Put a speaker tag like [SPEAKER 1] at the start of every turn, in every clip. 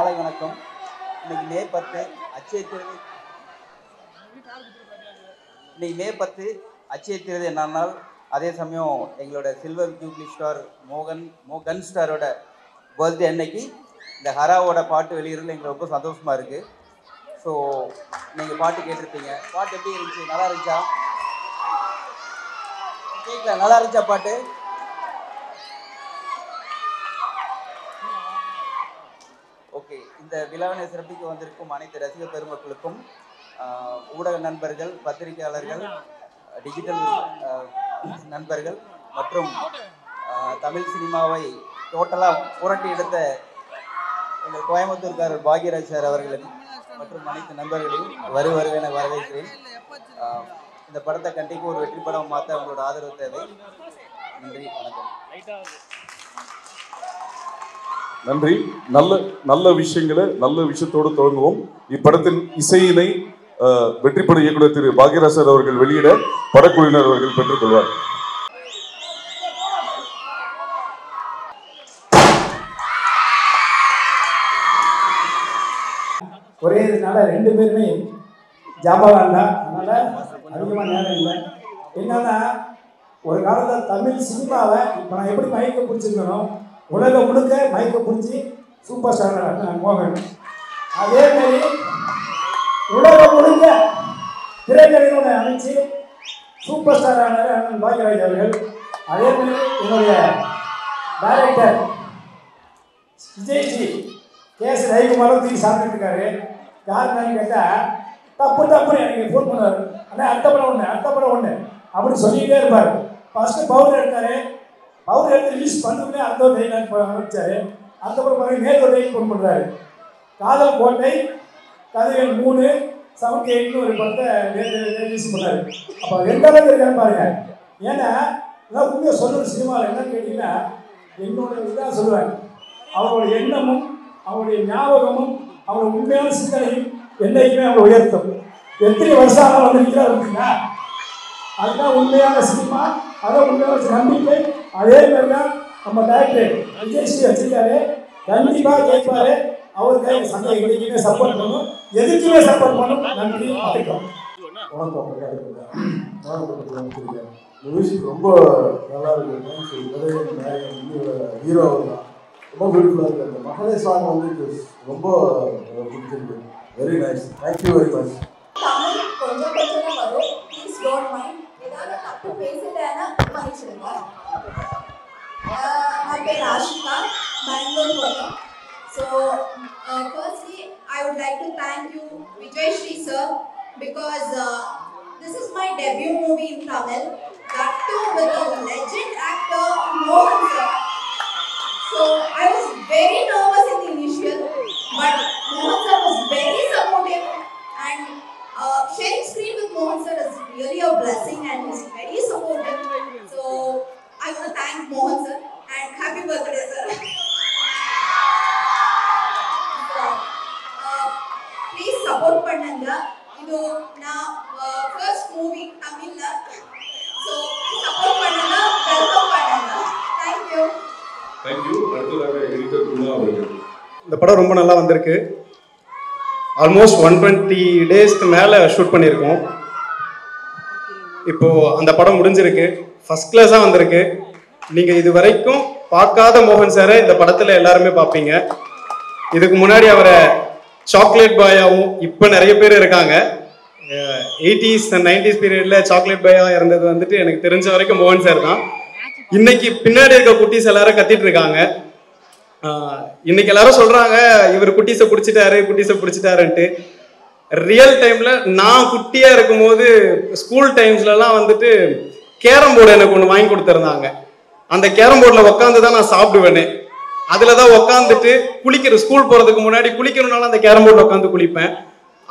[SPEAKER 1] காலை வணக்கம். இன்னைக்கு மே 10 அச்சய திருதி. இன்னைக்கு மே 10 அச்சய திருதி என்னன்னால், அதே சமயம் எங்களோட சில்வர் ஜூப்ளி ஸ்டார் மோகன் ஸ்டாரோட பர்த்டே அன்னைக்கு இந்த ஹராவோட பாட்டு வெளியிடல எங்களுக்கு ரொம்ப சந்தோஷமா இருக்கு. ஸோ நீங்கள் பாட்டு கேட்டிருப்பீங்க. பாட்டு எப்படி இருந்துச்சு? நல்லா இருந்துச்சா? கேட்கல, நல்லா இருந்துச்சா பாட்டு? ஓகே. இந்த விழாவினை சிறப்பிக்க வந்திருக்கும் அனைத்து ரசிக பெருமக்களுக்கும், ஊடக நண்பர்கள், பத்திரிகையாளர்கள், டிஜிட்டல் நண்பர்கள் மற்றும் தமிழ் சினிமாவை டோட்டலாக புரட்டி எடுத்த எங்கள் கோயம்புத்தூர்காரர் பாக்யராஜ் சார் அவர்களுக்கு மற்றும் அனைத்து நண்பர்களையும் வருவென வரவேற்கிறேன். இந்த படத்தை கண்டிப்பாக ஒரு வெற்றி படம் மாற்ற அவங்களோட ஆதரவு தேவை. நன்றி, வணக்கம்.
[SPEAKER 2] நன்றி. நல்ல விஷயங்களை நல்ல விஷயத்தோடு தொடங்குவோம். இப்படத்தின் இசையினை வெற்றிப்பட இயக்குனர் திரு பாக்யராஜ் சார் அவர்கள் வெளியிட படக்குழுவினர் அவர்கள் பெற்றுக் கொள்வார்.
[SPEAKER 3] ஒரே இதனால ரெண்டு பேருமே ஜாபகம் தான். அதனால் அதிகமாக நேரம் இல்லை. என்னன்னா, ஒரு காலத்தில் தமிழ் சினிமாவை இப்போ நான் எப்படி மயக்க பிடிச்சிருக்கணும், உலகம் முழுக்க மயக்க பிடிச்சி சூப்பர் ஸ்டார் மோகன், அதேமாரி உலகம் முழுக்க திரைக்கதையோட அமைச்சு சூப்பர் ஸ்டார் ஆனார் அண்ணன் பாக்யராஜ் அவர்கள். அதேமாரி என்னுடைய டைரக்டர் விஜய்ஜி கேஸ் ரவிக்குமாரும் தூக்கி சாப்பிட்டு இருக்காரு. யாருன்னு கேட்டால் தப்புன்னு எனக்கு ஃபோன் பண்ணுவார். ஆனால் அடுத்த படம் ஒன்று அப்படி சொல்லிகிட்டே இருப்பார். ஃபஸ்ட்டு பவுடர் எடுத்தார். பவுடர் எடுத்து ரிலீஸ் பண்ணுறதுலே அடுத்த ஒரு டைம் ஆரம்பித்தார். அதுக்கப்புறம் பாருங்கள் நேற்று ஒரு டைம் ஃபோன் பண்ணுறாரு. காதல் கோட்டை கதைகள் 3 78 ஒரு படத்தை ரிலீஸ் பண்ணார். அப்போ எந்த அளவுக்கு இருக்கான்னு பாருங்கள். ஏன்னா இதான் உண்மையாக சொல்கிற சினிமாவில் என்னன்னு கேட்டிங்கன்னா, என்னோட இதுதான் சொல்லுவாங்க. அவரோட எண்ணமும் அவருடைய ஞாபகமும் அவருடைய உண்மையான சிந்தனையும் என்னைக்குமே அவங்களை உயர்த்தும். எத்தனை வருஷம் ஆனாலும் வந்து நிற்கிறார் அப்படின்னா, அதுதான் உண்மையான சினிமா, அதான் உண்மையான நம்பிக்கை. அதே மாதிரி தான் நம்ம டைரக்டர் விஜய்ஸ்ரீ வச்சிருக்காரு. கண்டிப்பாக கேட்பாரு. அவருக்கு சந்தை எங்களுக்குமே சப்போர்ட் பண்ணணும், எதுக்குமே சப்போர்ட் பண்ணணும். நன்றி, வணக்கம்.
[SPEAKER 4] இந்த மியூசிக் ரொம்ப நல்லா இருக்கு. ஹீரோ தான் ரொம்ப பியூட்டிஃபுல்லாக இருக்குது. அந்த மகளே சாங் வந்து ரொம்ப பிடிச்சிருக்கு. Very nice. Thank you very much.
[SPEAKER 5] Tamil கொஞ்சம் தான் வரும். Please don't mind. ஏதாவது தப்பு பேசிட்டேன்னா மன்னிச்சிடுங்க. My name is Ashika, Bangalore. So, firstly, I would like to thank you, Vijayashree sir, because this is my debut movie in Tamil. That too with a legend actor, Mohan sir. So, I was very nervous in the initial, but Mohan sir was very supportive, and sharing screen with Mohan sir is really a blessing, and he's very supportive. So, I want to thank Mohan sir and happy birthday sir. So, please support pannunga. Idu na first movie Tamil la. So, support pannunga, welcome pannunga. Thank you.
[SPEAKER 2] Thank you. அடுத்ததாக editor Guna அவர்கள்.
[SPEAKER 6] இந்த படம் ரொம்ப நல்லா வந்திருக்கு. Almost 120 டேஸ்க்கு மேலே shoot பண்ணியிருக்கோம். இப்போது அந்த படம் முடிஞ்சிருக்கு. ஃபஸ்ட் கிளாஸாக வந்திருக்கு. நீங்கள் இது வரைக்கும் பார்க்காத மோகன் சாரை இந்த படத்தில் எல்லாருமே பார்ப்பீங்க. இதுக்கு முன்னாடி அவரை சாக்லேட் பாயாவும் இப்போ நிறைய பேர் இருக்காங்க. 80s and 90s பீரியடில் சாக்லேட் பாயாக இருந்தது வந்துட்டு எனக்கு தெரிஞ்ச வரைக்கும் மோகன் சார் தான். இன்னைக்கு பின்னாடி இருக்க குட்டீஸ் எல்லாரும் கத்திட்டு இருக்காங்க. இன்னைக்கு எல்லாரும் சொல்றாங்க இவர் குட்டீஸை பிடிச்சிட்டாருன்ட்டு. ரியல் டைம்ல நான் குட்டியா இருக்கும்போது ஸ்கூல் டைம்ஸ்லாம் வந்துட்டு கேரம் போர்டு எனக்கு ஒன்று வாங்கி கொடுத்துருந்தாங்க. அந்த கேரம் போர்டில் உட்காந்து தான் நான் சாப்பிடுவேனே. அதில் தான் உட்காந்துட்டு ஸ்கூல் போகிறதுக்கு முன்னாடி குளிக்கணும்னாலும் அந்த கேரம் போர்டில் உட்காந்து குளிப்பேன்.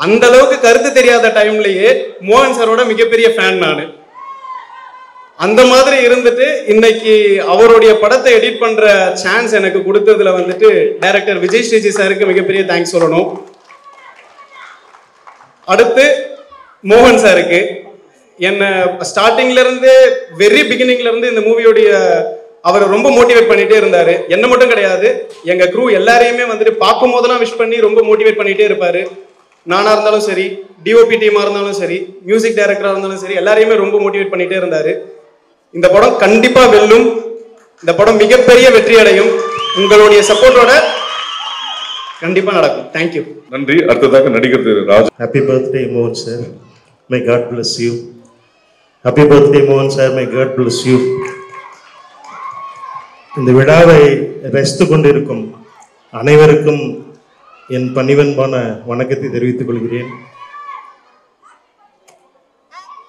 [SPEAKER 6] அந்த அளவுக்கு கருத்து தெரியாத டைம்லயே மோகன் சாரோட மிகப்பெரிய ஃபேன் நான். அந்த மாதிரி இருந்துட்டு இன்னைக்கு அவருடைய படத்தை எடிட் பண்ற சான்ஸ் எனக்கு கொடுத்ததுல வந்துட்டு டைரக்டர் விஜய்ஸ்ரீ சாருக்கு மிகப்பெரிய தேங்க்ஸ் சொல்லணும். அடுத்து மோகன் சாருக்கு என்ன ஸ்டார்டிங்ல இருந்து வெரி பிகினிங்ல இருந்து இந்த மூவியோடைய அவரை ரொம்ப மோட்டிவேட் பண்ணிட்டே இருந்தாரு. என்ன மட்டும் கிடையாது, எங்க க்ரூ எல்லாரையுமே வந்துட்டு பார்க்கும் போதெல்லாம் விஷ் பண்ணி ரொம்ப மோட்டிவேட் பண்ணிட்டே இருப்பாரு. நானா இருந்தாலும் சரி, டிஓபி டீமா இருந்தாலும் சரி, மியூசிக் டைரக்டரா இருந்தாலும் சரி, எல்லாரையுமே ரொம்ப மோட்டிவேட் பண்ணிட்டே இருந்தாரு. இந்த படம் கண்டிப்பா வெல்லும். இந்த படம் மிகப்பெரிய வெற்றி அடையும். உங்களுடைய சப்போர்ட்டோட கண்டிப்பா நடக்கும். தேங்க்யூ.
[SPEAKER 2] நன்றி. அடுத்ததாக நடிகர் திரு Raj.
[SPEAKER 7] Happy birthday, Mohan sir. May God bless you. Happy birthday, Mohan sir. May God bless you. இந்த விழாவை ரசித்து கொண்டிருக்கும் அனைவருக்கும் என் பணிவன்பான வணக்கத்தை தெரிவித்துக் கொள்கிறேன்.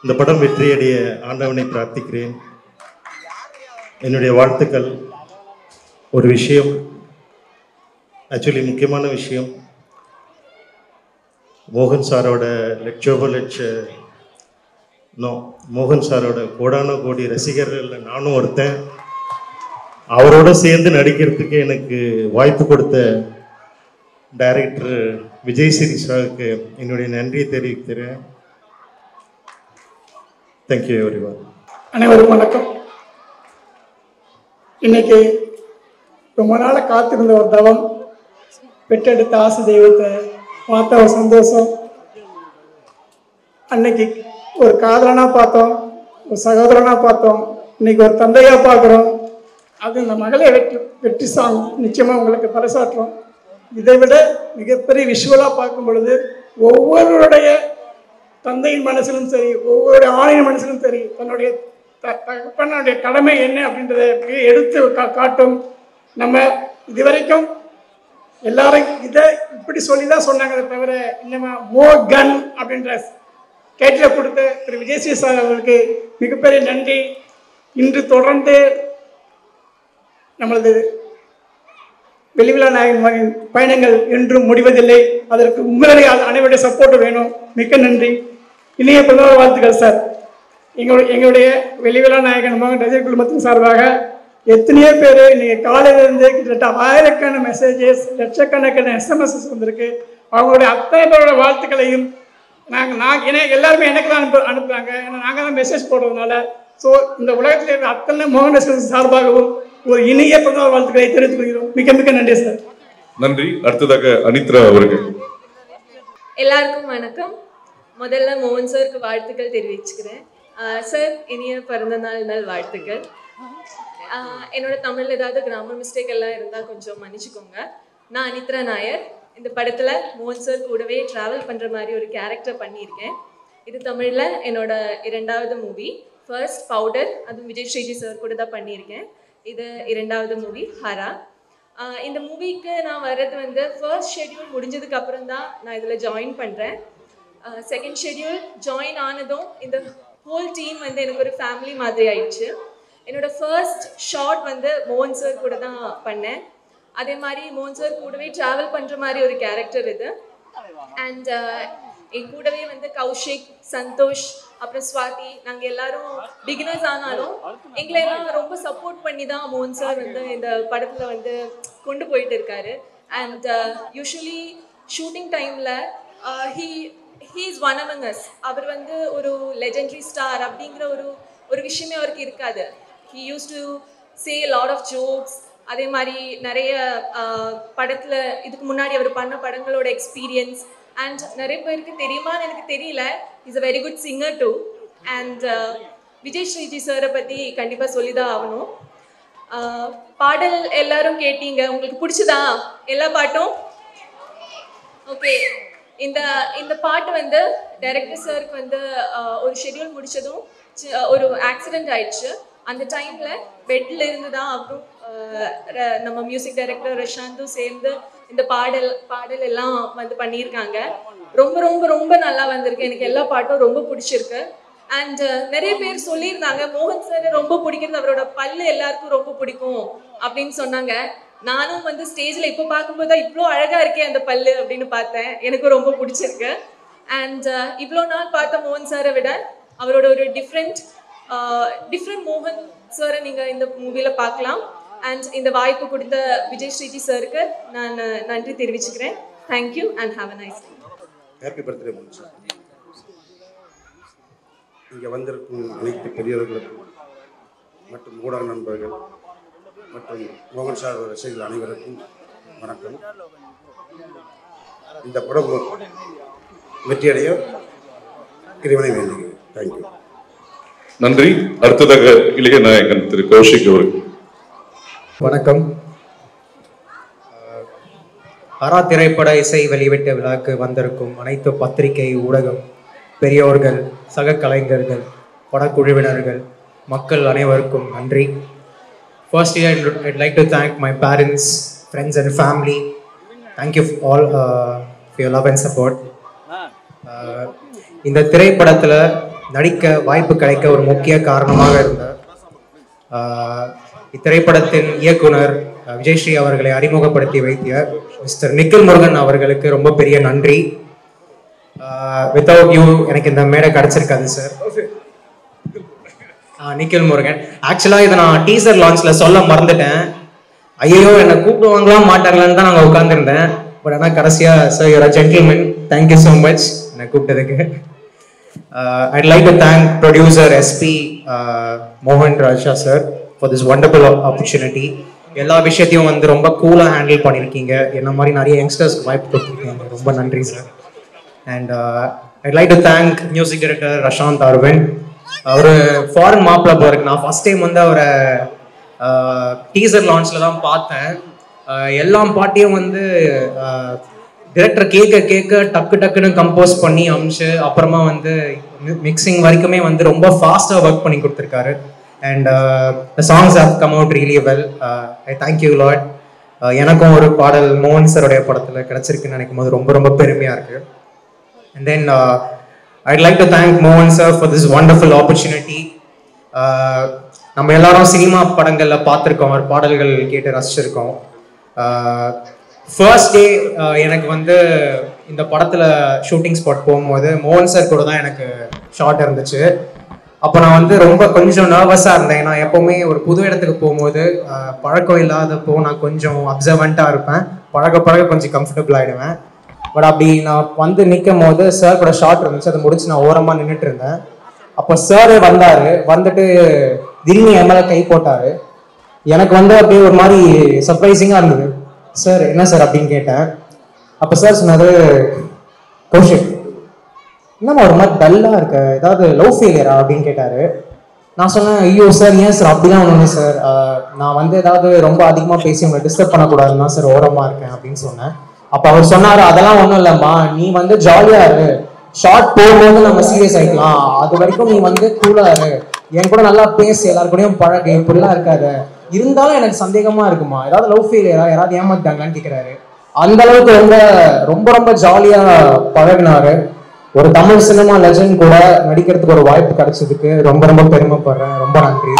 [SPEAKER 7] இந்த படம் வெற்றியடைய ஆண்டவனை பிரார்த்திக்கிறேன். என்னுடைய வாழ்த்துக்கள். ஒரு விஷயம், ஆக்சுவலி முக்கியமான விஷயம், மோகன் சாரோட மோகன் சாரோட கோடான கோடி ரசிகர்கள் நானும் ஒருத்தன். அவரோட சேர்ந்து நடிக்கிறதுக்கு எனக்கு வாய்ப்பு கொடுத்த டைரக்டர் விஜய் ஸ்ரீ சாருக்கு என்னுடைய நன்றியை தெரிவிக்கிறேன். Thank you everyone.
[SPEAKER 3] அனைவருக்கும் வணக்கம். இன்னைக்கு ரொம்ப நாள் காத்திருந்த ஒரு தவம், பெற்றெடுத்த ஆசை தெய்வத்தை பார்த்த ஒரு சந்தோஷம். அன்னைக்கு ஒரு காதலனா பார்த்தோம், ஒரு சகோதரனா பார்த்தோம், இன்னைக்கு ஒரு தந்தையா பார்க்குறோம். அது இந்த மகளே வெற்றி சாங் நிச்சயமாக உங்களுக்கு பறைசாற்றுறோம். இதை விட மிகப்பெரிய விஷுவலாக பார்க்கும் பொழுது ஒவ்வொருடைய தந்தையின் மனசிலும் சரி, ஒவ்வொரு ஆணின் மனசிலும் சரி, தன்னுடைய தகப்பனுடைய கடமை என்ன அப்படின்றத எடுத்து காட்டும். நம்ம இதுவரைக்கும் எல்லாரும் இதை இப்படி சொல்லி தான் சொன்னாங்க தவிர, இன்னும் மோகன் அப்படின்ற டைட்டில் கொடுத்த திரு விஜயஸ்ரீ சார் அவர்களுக்கு மிகப்பெரிய நன்றி. இன்று தொடர்ந்து நம்மளது வெளிவிழா நாயகன் பயணங்கள் என்றும் முடிவதில்லை. அதற்கு உங்களுடைய அனைவருடைய சப்போர்ட் வேணும். மிக்க நன்றி. இனிய பிறந்த வாழ்த்துக்கள் சார். எங்களுடைய வெளிவிழா நாயகன் மகன் ரஜினி குழுமத்தின் சார்பாக எத்தனையோ பேர் இன்னைக்கு காலையிலிருந்து கிட்டத்தட்ட ஆயிரக்கணக்கான மெசேஜஸ், லட்சக்கணக்கான எஸ்எம்எஸ் வந்திருக்கு. அவங்களுடைய அத்தனை பேரோட வாழ்த்துக்களையும் ஏன்னா எல்லாருமே எனக்கு தான் அனுப்புகிறாங்க. ஏன்னா நாங்கள் தான் மெசேஜ் போடுறதுனால. ஸோ இந்த உலகத்தில் இருக்கிற அத்தனை மோகன் ரசிகர்கள் சார்பாகவும் ஒரு இனிய பிறந்த வாழ்த்துக்களை தெரிவித்துக் கொள்கிறோம். மிக மிக நன்றி சார்.
[SPEAKER 2] நன்றி. அடுத்ததாக அனித்ரா அவர்கள்.
[SPEAKER 8] எல்லாருக்கும் வணக்கம். முதல்ல மோகன் சாருக்கு வாழ்த்துக்கள் தெரிவிச்சுக்கிறேன். சார், இனிய பிறந்த நாள் வாழ்த்துக்கள். என்னோட தமிழில் ஏதாவது கிராமர் மிஸ்டேக் எல்லாம் இருந்தால் கொஞ்சம் மன்னிச்சுக்கோங்க. நான் அனித்ரா நாயர். இந்த படத்தில் மோகன் சார் கூடவே ட்ராவல் பண்ணுற மாதிரி ஒரு கேரக்டர் பண்ணியிருக்கேன். இது தமிழில் என்னோட 2வது மூவி. ஃபர்ஸ்ட் பவுடர், அதுவும் விஜய் ஸ்ரீஜி சார் கூட தான் பண்ணியிருக்கேன். இது 2வது மூவி ஹரா. இந்த மூவிக்கு நான் வர்றது ஃபர்ஸ்ட் ஷெட்யூல் முடிஞ்சதுக்கு அப்புறம் தான் நான் இதில் ஜாயின் பண்ணுறேன். செகண்ட் ஷெட்யூல் ஜாயின் ஆனதும் இந்த ஹோல் டீம் எனக்கு ஒரு ஃபேமிலி மாதிரி ஆயிடுச்சு. என்னோடய ஃபர்ஸ்ட் ஷார்ட் மோகன் சார் கூட தான் பண்ணேன். அதே மாதிரி மோகன் சார் கூடவே ட்ராவல் பண்ணுற மாதிரி ஒரு கேரக்டர் இது. அண்ட் என் கூடவே கௌஷிக், சந்தோஷ், அப்புறம் ஸ்வாதி, நாங்கள் எல்லாரும் பிகினர்ஸ் ஆனாலும் எங்களை எல்லாம் ரொம்ப சப்போர்ட் பண்ணி தான் மோகன் சார் இந்த படத்தில் கொண்டு போயிட்டு இருக்காரு. அண்ட் யூஸ்வலி ஷூட்டிங் டைமில் he is one among us. அவர் ஒரு லெஜெண்டரி ஸ்டார் அப்படிங்கிற ஒரு விஷயமே அவருக்கு இருக்காது. He use to say lot of jokes. அதே மாதிரி நிறைய படத்தில் இதுக்கு முன்னாடி அவர் பண்ண படங்களோட எக்ஸ்பீரியன்ஸ் அண்ட் நிறைய பேருக்கு தெரியுமான்னு எனக்கு தெரியல. Is a very good singer too. And Vijay Shriji சாரை பற்றி கண்டிப்பாக சொல்லி தான் ஆகணும். பாடல் எல்லாரும் கேட்டீங்க, உங்களுக்கு பிடிச்சதா எல்லா பாட்டும்? ஓகே. இந்த பாட்டு டைரக்டர் சாருக்கு ஒரு ஷெட்யூல் முடிச்சதும் ஒரு ஆக்சிடென்ட் ஆயிடுச்சு. அந்த டைமில் பெட்டில் இருந்து தான் அப்புறம் நம்ம மியூசிக் டைரக்டர் ரஷாந்தும் சேர்ந்து இந்த பாடல் எல்லாம் பண்ணியிருக்காங்க. ரொம்ப ரொம்ப ரொம்ப நல்லா வந்திருக்கு. எனக்கு எல்லா பாட்டும் ரொம்ப பிடிச்சிருக்கு. அண்ட் நிறைய பேர் சொல்லியிருந்தாங்க மோகன் சார் ரொம்ப பிடிக்கிறது அவரோட பல்லு எல்லாருக்கும் ரொம்ப பிடிக்கும் அப்படின்னு சொன்னாங்க. நானும் ஸ்டேஜில் இப்போ பார்க்கும்போது தான் இவ்வளோ அழகாக இருக்கேன் அந்த பல்லு அப்படின்னு பார்த்தேன். எனக்கு ரொம்ப பிடிச்சிருக்கு. அண்ட் இவ்வளோ நாள் பார்த்த மோகன் சாரை விட அவரோட ஒரு டிஃப்ரெண்ட் மோகன் சாரை நீங்கள் இந்த மூவியில் பார்க்கலாம். அண்ட் இந்த வாய்ப்பு கொடுத்த விஜய் ஸ்ரீஜி சாருக்கு நான் நன்றி தெரிவிச்சுக்கிறேன். Thank you and have a nice day.
[SPEAKER 9] Happy birthday மோகன் சார். இங்கே வந்திருக்கும் அனைத்து பெரியவர்களுக்கும் மற்றும் ஊடக நண்பர்கள் மற்றும் மோகன் சார் ரசிகர்கள் அனைவருக்கும் வணக்கம். இந்த படம் வெற்றியடைய இறைவனை வேண்டுகிறேன். தேங்க்யூ.
[SPEAKER 2] நன்றி. அடுத்ததாக இளைய நாயகன் திரு கௌஷிக் அவர்கள்.
[SPEAKER 10] வணக்கம். அரா திரைப்பட இசை வெளியிட்ட விழாக்கு வந்திருக்கும் அனைத்து பத்திரிகை, ஊடகம், பெரியோர்கள், சக கலைஞர்கள், படக்குழுவினர்கள், மக்கள் அனைவருக்கும் நன்றி. Firstly, I'd like to thank my parents, friends and family. Thank you all for your love and support. இந்த திரைப்படத்தில் நடிக்க வாய்ப்பு கிடைக்க ஒரு முக்கிய காரணமாக இருந்த இத்திரைப்படத்தின் இயக்குனர் விஜயஸ்ரீ அவர்களை அறிமுகப்படுத்தி வைத்திய மிஸ்டர் நிக்கில் முருகன் அவர்களுக்கு ரொம்ப பெரிய நன்றி. வித்தவுட் யூ எனக்கு இந்த மேடை கிடைச்சிருக்காது சார். நிக்கில் முருகன், ஆக்சுவலாக இதை நான் டீசர் லான்ச்சில் சொல்ல மறந்துட்டேன். ஐயோ என்னை கூப்பிடுவாங்களா மாட்டாங்களான்னு தான் நாங்கள் உட்காந்துருந்தேன். பட் ஆனால் கடைசியாக sir you're a gentleman, thank you so much என்னை கூப்பிட்டதுக்கு. I'd like to thank producer SP Mohan Raja sir for this wonderful opportunity. எல்லா விஷயத்தையும் வந்து ரொம்ப கூலாக ஹேண்டில் பண்ணியிருக்கீங்க. என்ன மாதிரி நிறைய யங்ஸ்டர்ஸ்க்கு வாய்ப்பு கொடுத்துருக்கீங்க. ரொம்ப நன்றி sir. And I'd like to thank music director Rashanth Aravind. அவர் ஃபாரின் மாப்பிள்ள போறதுக்கு நான் ஃபர்ஸ்ட் டைம் வந்து அவரை டீசர் லான்ச்சில் தான் பார்த்தேன். எல்லா பாட்டையும் வந்து டிரெக்டர் கேட்க டக்குன்னு கம்போஸ் பண்ணி அமிச்சு அப்புறமா வந்து மிக்சிங் வரைக்குமே வந்து ரொம்ப ஃபாஸ்ட்டாக ஒர்க் பண்ணி கொடுத்துருக்காரு. And the songs have come out really well. I thank you Lord. எனக்கும் ஒரு பாடல் மோகன் சாரோடைய படத்தில் கிடச்சிருக்குன்னு நினைக்கும் போது ரொம்ப ரொம்ப பெருமையாக இருக்குது. And then I'd like to thank Mohan sir for this wonderful opportunity. நம்ம எல்லாரும் சினிமா படங்களில் பார்த்துருக்கோம், அவர் பாடல்கள் கேட்டு ரசிச்சிருக்கோம். ஃபர்ஸ்ட் டே எனக்கு வந்து இந்த படத்தில் ஷூட்டிங் ஸ்பாட் போகும்போது மோகன் சார் கூட தான் எனக்கு ஷார்ட் இருந்துச்சு. அப்போ நான் வந்து ரொம்ப கொஞ்சம் நர்வஸாக இருந்தேன். நான் எப்போவுமே ஒரு புது இடத்துக்கு போகும்போது பழக்கம் இல்லாதப்போ நான் கொஞ்சம் அப்சர்வெண்ட்டாக இருப்பேன். பழக கொஞ்சம் கம்ஃபர்டபுள் ஆகிடுவேன். பட் அப்படி நான் வந்து நிற்கும் போது சார் கூட ஷார்ட் இருந்துச்சு. அதை முடிச்சு நான் ஓரமாக நின்றுட்டு இருந்தேன். அப்போ சார் வந்துட்டு திடீர்னு என் மேலே கை போட்டார். எனக்கு வந்து அப்படியே ஒரு மாதிரி சர்ப்ரைசிங்காக இருந்தது. சார் என்ன சார் அப்படின்னு கேட்டேன். அப்போ சார் சொன்னார், கௌஷிக் என்னம்மா ஒரு மாதிரி டல்லாக இருக்க, ஏதாவது லவ் ஃபெயிலியரா அப்படின்னு கேட்டார். நான் சொன்னேன், ஐயோ சார் ஏன் சார் அப்படிலாம் ஒன்று சார், நான் வந்து ஏதாவது ரொம்ப அதிகமாக பேசி உங்களை டிஸ்டர்ப் பண்ணக்கூடாதுன்னா சார் ஓரமாக இருக்கேன் அப்படின்னு சொன்னேன். அப்போ அவர் சொன்னார், அதெல்லாம் ஒன்றும் இல்லைம்மா, நீ வந்து ஜாலியாக இரு, ஷார்ட் போகும்போது நம்ம சீரியஸ் ஆகிக்கலாம், அது வரைக்கும் நீ வந்து கூலாக இரு, என் கூட நல்லா பேசு, எல்லாருக்கூடையும் பழகு, இப்படிலாம் இருக்காது. இருந்தாலும் எனக்கு சந்தேகமா இருக்குமா, ஏதாவது லவ் ஃபெயிலியரா, யாராவது ஏமாத்தாங்களான்னு கேட்கிறாரு. அந்த அளவுக்கு ரொம்ப ரொம்ப ஜாலியா பழகினாரு. ஒரு தமிழ் சினிமா லெஜண்ட் கூட நடிக்கிறதுக்கு ஒரு வாய்ப்பு கிடைச்சதுக்கு ரொம்ப ரொம்ப பெருமைப்படுறேன். ரொம்ப நன்றி.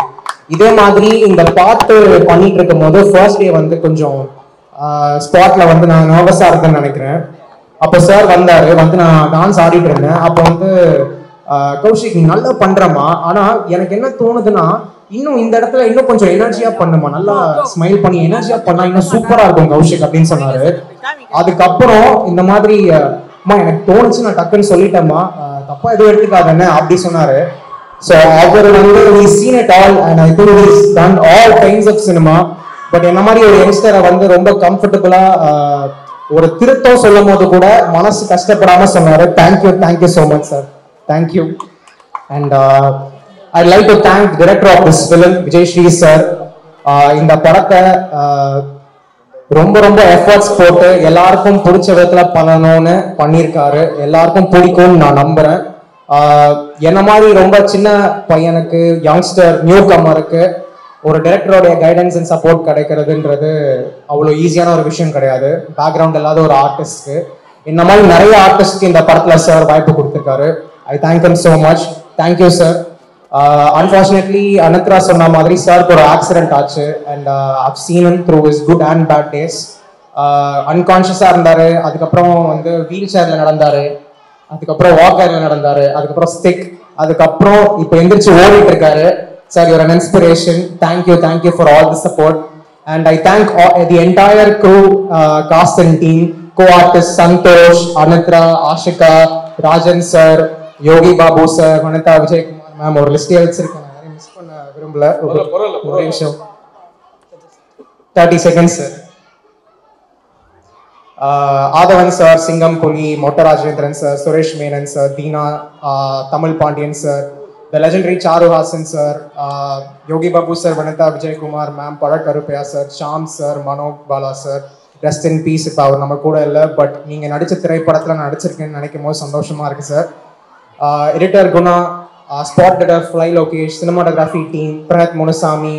[SPEAKER 10] இதே மாதிரி இந்த பாட்டு பண்ணிட்டு இருக்கும் போது ஃபர்ஸ்ட் டே வந்து கொஞ்சம் ஸ்பாட்ல வந்து நான் நர்வஸா இருக்குன்னு நினைக்கிறேன். அப்போ சார் வந்தாரு, வந்து நான் டான்ஸ் ஆடிட்டு இருந்தேன். அப்போ வந்து கௌஷிக் நீ நல்லா பண்றமா, ஆனா எனக்கு என்ன தோணுதுன்னா இன்னும் இந்த இடத்துல இன்னும் கொஞ்சம் எனர்ஜியா பண்ணுமா, நல்லா ஸ்மைல் பண்ணி எனர்ஜியா பண்ணா இன்னும் சூப்பரா இருக்கும் கௌஷிக் அப்படின்னு சொன்னாரு. அதுக்கப்புறம் இந்த மாதிரி அம்மா எனக்கு தோணுச்சு, நான் டக்குன்னு சொல்லிட்டேம்மா, தப்பா எதுவும் எடுத்துக்காதுன்னு அப்படி சொன்னாரு. ஸோ அவர் வந்து he's seen it all and I think he's done all kinds of cinema. But என்ன மாதிரி ஒரு யங்ஸ்டரை வந்து ரொம்ப கம்ஃபர்டபுளா ஒரு திருத்தம் சொல்லும் போது கூட மனசு கஷ்டப்படாம சொன்னாரு. Thank you so much sir, thank you. And I'd like to thank the director of this film, Vijayashree sir. இந்த படத்தை ரொம்ப ரொம்ப எஃபர்ட்ஸ் போட்டு எல்லாருக்கும் பிடிச்ச விதத்துல பண்ணணும்னு பண்ணியிருக்காரு. எல்லாருக்கும் பிடிக்கும்னு நான் நம்புறேன். என்ன மாதிரி ரொம்ப சின்ன பையனுக்கு, யங்ஸ்டர் நியூ கம்மருக்கு ஒரு டைரக்டரோடைய கைடன்ஸ் அண்ட் சப்போர்ட் கிடைக்கிறதுன்றது அவ்வளோ ஈஸியான ஒரு விஷயம் கிடையாது. பேக்ரவுண்ட் இல்லாத ஒரு ஆர்டிஸ்ட்க்கு, இந்த மாதிரி நிறைய ஆர்டிஸ்ட்க்கு இந்த படத்துல சார் வாய்ப்பு கொடுத்துருக்காரு. I thank him so much. Thank you sir. Unfortunately அனத்ரா சொன்ன மாதிரி சாருக்கு ஒரு ஆக்சிடென்ட் ஆச்சு. And I've seen him through his good and bad days. அன்கான்ஷியஸாக இருந்தார், அதுக்கப்புறம் வந்து வீல் சேரில் நடந்தார், அதுக்கப்புறம் வாக்கரில் நடந்தார், அதுக்கப்புறம் ஸ்டிக், அதுக்கப்புறம் இப்போ எந்திரிச்சு ஓடிட்டு இருக்காரு. Sir your an inspiration. Thank you for all the support. And I thank the entire crew, cast and team, co-artist Santhosh, Anathra, Ashika, Rajan sir, Yogi Babu sir, Vanitha, Vijayakumar ma'am. ஒரு லிஸ்டே வச்சிருக்கேன், யாரையும் மிஸ் பண்ண விரும்பல. ஒரு நிமிஷம். 30 seconds, sir. Adhavan sir, Singam Puli, Motta Rajendran sir, Suresh Menon sir, Deena, Tamil Pandian sir, the legendary Charu Hasan sir, Yogi Babu sir, Vanitha Vijay Kumar ma'am, Parat Karupaya sir, Sham sir, Manoj Bala sir, rest in peace. இப்போ அவர் நம்ம கூட இல்லை, but நீங்கள் நடித்த திரைப்படத்தில் நான் நடிச்சிருக்கேன்னு நினைக்கும் போது சந்தோஷமாக இருக்குது sir. Editor Guna, spot editor fly Lokesh, cinematography team, Pranath Munusamy,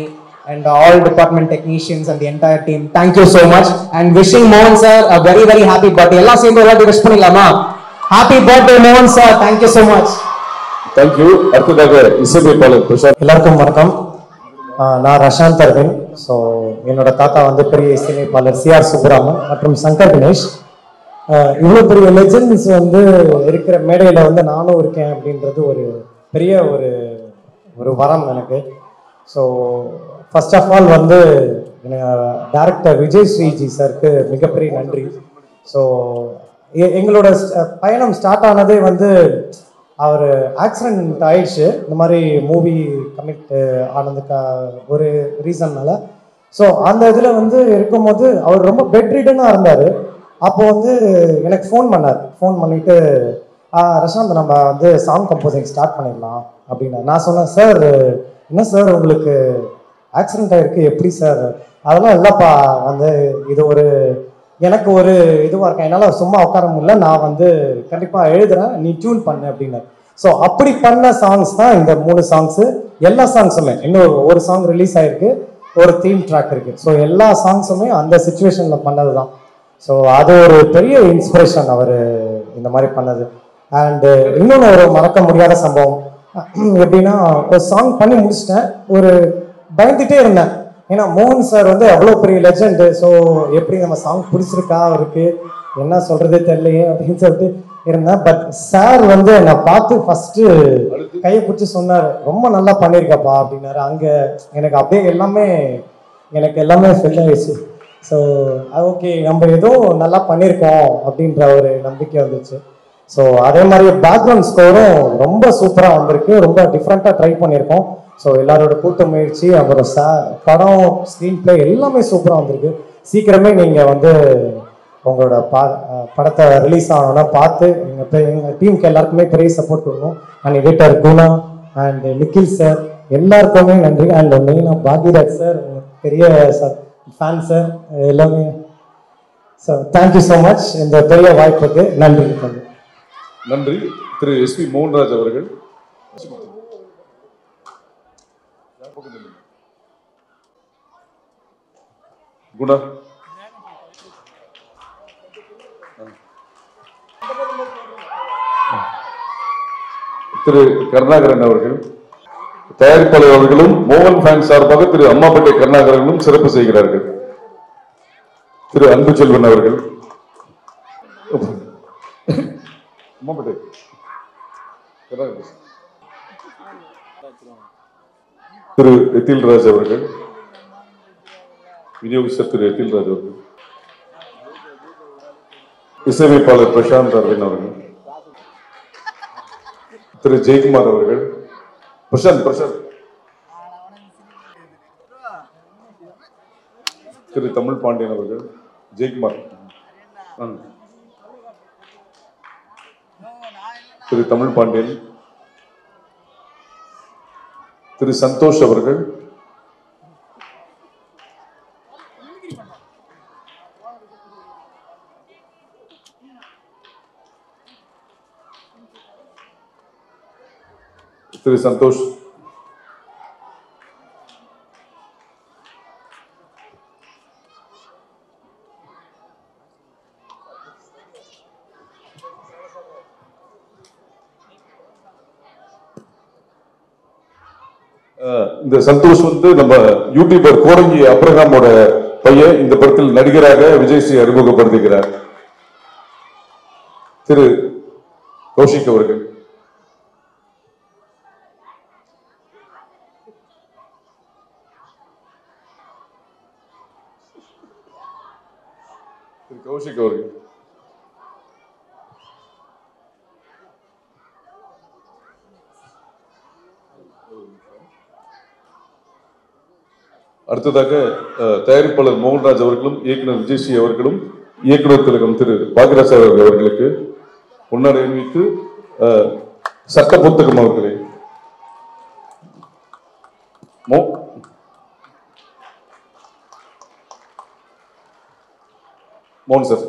[SPEAKER 10] and all department technicians and the entire team, thank you so much and wishing Mohan sir a very very happy birthday. எல்லாம் சேர்ந்து ஒரு விஷ் பண்ணிடலாமா? Happy birthday Mohan sir, thank you so much.
[SPEAKER 2] Thank you. அடுத்ததாக இசையமைப்பாளர் பிரசாந்த்.
[SPEAKER 11] எல்லாருக்கும் வணக்கம். நான் Rashanth Aravind. So என்னோட தாத்தா வந்து பெரிய இசையமைப்பாளர் சிஆர் சுப்ராமன் மற்றும் சங்கர் கணேஷ். இவ்வளோ பெரிய லெஜெண்ட்ஸ் வந்து இருக்கிற மேடையில் வந்து நானும் இருக்கேன் அப்படின்றது ஒரு பெரிய ஒரு வரம் எனக்கு. ஸோ ஃபர்ஸ்ட் ஆஃப் ஆல் வந்து டைரக்டர் விஜய் ஸ்ரீஜி சாருக்கு மிகப்பெரிய நன்றி. ஸோ எங்களோட பயணம் ஸ்டார்ட் ஆனதே வந்து அவர் ஆக்சிடென்ட் ஆயிடுச்சு, இந்த மாதிரி மூவி கமிட் ஆனதுக்கு ஒரு ரீசன்னால. ஸோ அந்த இதில் வந்து இருக்கும்போது அவர் ரொம்ப பெட் ரிடனாக இருந்தார். அப்போ வந்து எனக்கு ஃபோன் பண்ணிவிட்டு ரஷாந்த் நம்ம வந்து சாங் கம்போசிங் ஸ்டார்ட் பண்ணிடலாம் அப்படின்னா. நான் சொன்னேன், சார் என்ன சார் உங்களுக்கு ஆக்சிடென்ட் ஆகிருக்கு, எப்படி சார்? அதெல்லாம் இல்லைப்பா, வந்து இது எனக்கு ஒரு இதுவாக இருக்கேன், என்னால் சும்மா உட்கார முடியல, நான் வந்து கண்டிப்பாக எழுதுறேன், நீ டியூன் பண்ணு அப்படின்னு. ஸோ அப்படி பண்ண சாங்ஸ் தான் இந்த 3 சாங்ஸு. எல்லா சாங்ஸுமே இன்னும் ஒரு சாங் ரிலீஸ் ஆகிருக்கு, ஒரு தீம் ட்ராக் இருக்குது. ஸோ எல்லா சாங்ஸுமே அந்த சுச்சுவேஷனில் பண்ணது தான். ஸோ அது ஒரு பெரிய இன்ஸ்பிரேஷன் அவர் இந்த மாதிரி பண்ணது. அண்டு இன்னொன்று ஒரு மறக்க முடியாத சம்பவம் எப்படின்னா, ஒரு சாங் பண்ணி முடிச்சிட்டேன், பயந்துகிட்டே இருந்தேன். ஏன்னா மோகன் சார் வந்து அவ்வளோ பெரிய லெஜெண்டு. ஸோ எப்படி நம்ம சாங் பிடிச்சிருக்கா அவருக்கு, என்ன சொல்கிறதே தெரியலையே அப்படின்னு சொல்லிட்டு இருந்தேன். பட் சார் வந்து என்னை பார்த்து ஃபஸ்ட்டு கையை பிடிச்சி சொன்னார், ரொம்ப நல்லா பண்ணியிருக்கப்பா அப்படின்னாரு. அங்கே எனக்கு அப்படியே எல்லாமே ஃபீல் ஆயிடுச்சு. ஸோ ஓகே, நம்ம ஏதோ நல்லா பண்ணியிருக்கோம் அப்படின்ற ஒரு நம்பிக்கை வந்துச்சு. ஸோ அதே மாதிரி பேக்ரவுண்ட் ஸ்கோரும் ரொம்ப சூப்பராக வந்திருக்கு, ரொம்ப டிஃப்ரெண்ட்டாக ட்ரை பண்ணியிருக்கோம். ஸோ எல்லாரோட கூட்ட முயற்சி, அப்புறம் படம், ஸ்க்ரீன் பிளே எல்லாமே சூப்பராக வந்திருக்கு. சீக்கிரமே நீங்கள் வந்து உங்களோட படத்தை ரிலீஸ் ஆனோன்னா பார்த்து எங்கள் டீமுக்கு எல்லாருக்குமே பெரிய சப்போர்ட் கொடுக்கணும். And editor Guna and Nikhil sir எல்லாருக்குமே நன்றி. அண்ட் மெயினாக பாக்யராஜ் சார், பெரிய சார் ஃபேன் சார் எல்லாமே. ஸோ தேங்க்யூ ஸோ மச் இந்த பெரிய வாய்ப்புக்கு. நன்றி.
[SPEAKER 2] நன்றி. திரு எஸ்பி மோகன்ராஜ் அவர்கள். குணா, திரு கருணாகரன் அவர்கள், தயாரிப்பாளர் அவர்களும் மோகன் ஃபேன் சார்பாக திரு அம்மாப்பேட்டை கருணாகரனும் சிறப்பு செய்கிறார்கள். திரு அன்பு செல்வன் அவர்கள், அம்மாப்பேட்டை திரு எத்தில்ராஜ் அவர்கள், விநியோகிஸ்டர் திரு எத்தில்ராஜ் அவர்கள், இசையமைப்பாளர் பிரசாந்த் அரவிந்த் அவர்கள், திரு ஜெயக்குமார் அவர்கள், பிரசாந்த் திரு தமிழ் பாண்டியன் அவர்கள், ஜெயக்குமார், திரு தமிழ் பாண்டியன், திரு சந்தோஷ் அவர்கள், திரு சந்தோஷ், இந்த சந்தோஷ் வந்து நம்ம யூடியூபர் கோடங்கி அப்ரஹாமோட பையன். இந்த படத்தில் நடிகராக விஜய்ஸ்ரீ அறிமுகப்படுத்துகிறார். திரு கௌஷிக் அவர்கள், அடுத்ததாக தயாரிப்பாளர் மோகன்ராஜ் அவர்களும் இயக்குனர் விஜயஸ்ரீ அவர்களும் இயக்குனர் திலகம் திரு பாக்யராஜ் அவர்களுக்கு பொன்னாடை அணிவித்து சட்ட புத்தகம் அவர்களே மோகன் சார்.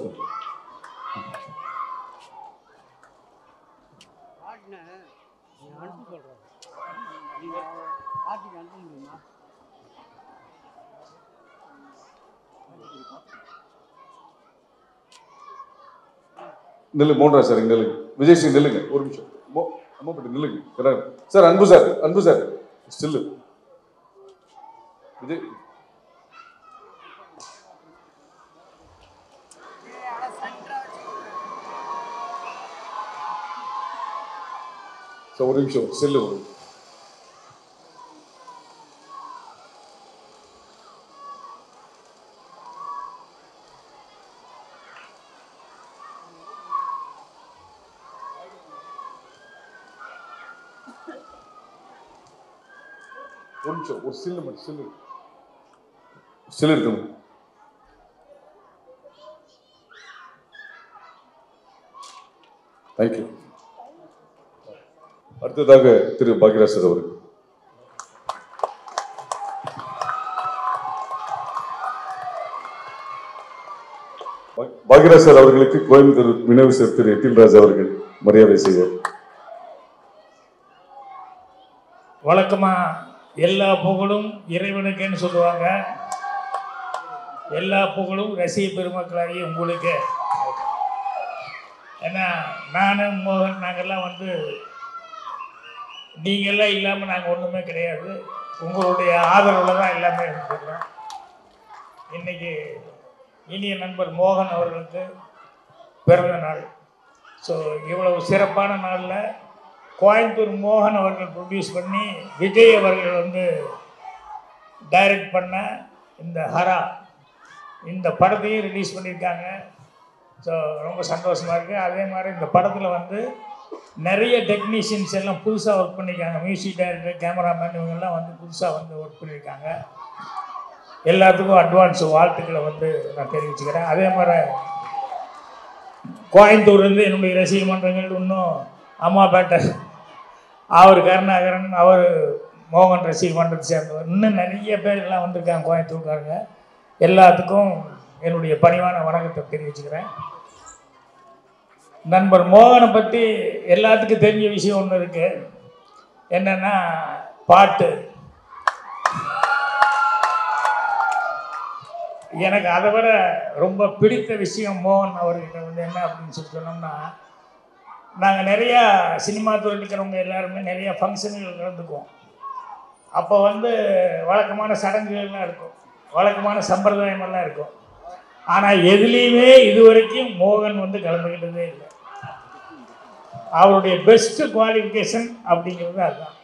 [SPEAKER 2] நில்லு மோகன்ராஜ் சார், இங்க நில்லுங்க. விஜயஸ்ரீ நில்லுங்க ஒரு நிமிஷம். அம்மா பட்டி நில்லுங்க சார். அன்பு சார் ஸ்டில்லு. விஜய் சார் ஒரு நிமிஷம் ஸ்டில்லு. ஒரு நிமிஷம் ஒரு ஸ்டில் இருக்கணும். தேங்க்யூ. அடுத்ததாக திரு பாக்யராஜ் சார் அவர்கள். பாக்யராஜ் சார் அவர்களுக்கு கோயம்புத்தூர் நினைவு சார் திரு எட்டில்ராஜ் அவர்கள் மரியாதை செய்வார்.
[SPEAKER 3] வழக்கமா எல்லா புகழும் இறைவனுக்குன்னு சொல்லுவாங்க. எல்லா புகழும் ரசிக பெருமக்களாகி உங்களுக்கு. ஏன்னா நானும் மோகன் நாங்கள்லாம் வந்து நீங்கள்லாம் இல்லாமல் நாங்கள் ஒன்றுமே கிடையாது. உங்களுடைய ஆதரவில் தான் எல்லாமே இருக்கிறோம். இன்றைக்கி இனிய நண்பர் மோகன் அவர்களுக்கு பிறந்த நாள். ஸோ இவ்வளவு சிறப்பான நாளில் கோயம்புத்தூர் மோகன் அவர்கள் ப்ரொடியூஸ் பண்ணி விஜய் அவர்கள் வந்து டைரக்ட் பண்ண இந்த ஹரா இந்த படத்தையும் ரிலீஸ் பண்ணியிருக்காங்க. ஸோ ரொம்ப சந்தோஷமாக இருக்குது. அதே மாதிரி இந்த படத்தில் வந்து நிறைய டெக்னீஷியன்ஸ் எல்லாம் புதுசாக ஒர்க் பண்ணியிருக்காங்க. மியூசிக் டைரக்டர், கேமராமேன் இவங்கெல்லாம் வந்து புதுசாக வந்து ஒர்க் பண்ணியிருக்காங்க. எல்லாத்துக்கும் அட்வான்ஸ் வாழ்த்துக்களை வந்து நான் தெரிவிச்சுக்கிறேன். அதே மாதிரி கோயம்புத்தூர்லேருந்து என்னுடைய ரசிக மன்றங்கள் இன்னும் அம்மாப்பேட்டை அவர் கருணாகரன், அவர் மோகன் ரசிக மன்றத்தை சேர்ந்தவர், இன்னும் நிறைய பேர் எல்லாம் வந்திருக்காங்க கோயம்புத்தூர்காரங்க. எல்லாத்துக்கும் என்னுடைய பணிவான வணக்கத்தை தெரிவிச்சுக்கிறேன். நண்பர் மோகனை பற்றி எல்லாத்துக்கும் தெரிஞ்ச விஷயம் ஒன்று இருக்குது. என்னென்னா பாட்டு. எனக்கு அதை விட ரொம்ப பிடித்த விஷயம் மோகன் அவர்கிட்ட வந்து என்ன அப்படின்னு சொல்லி சொன்னோம்னா, நாங்கள் நிறையா சினிமா துறையில் இருக்கிறவங்க எல்லாருமே நிறையா ஃபங்க்ஷன்கள் கலந்துக்குவோம். அப்போ வந்து வழக்கமான சடங்குகள்லாம் இருக்கும், வழக்கமான சம்பிரதாயமெல்லாம் இருக்கும். ஆனால் எதுலேயுமே இதுவரைக்கும் மோகன் வந்து கலந்துக்கிட்டதே இல்லை. அவருடைய பெஸ்ட்டு குவாலிஃபிகேஷன் அப்படிங்கிறது அதுதான்.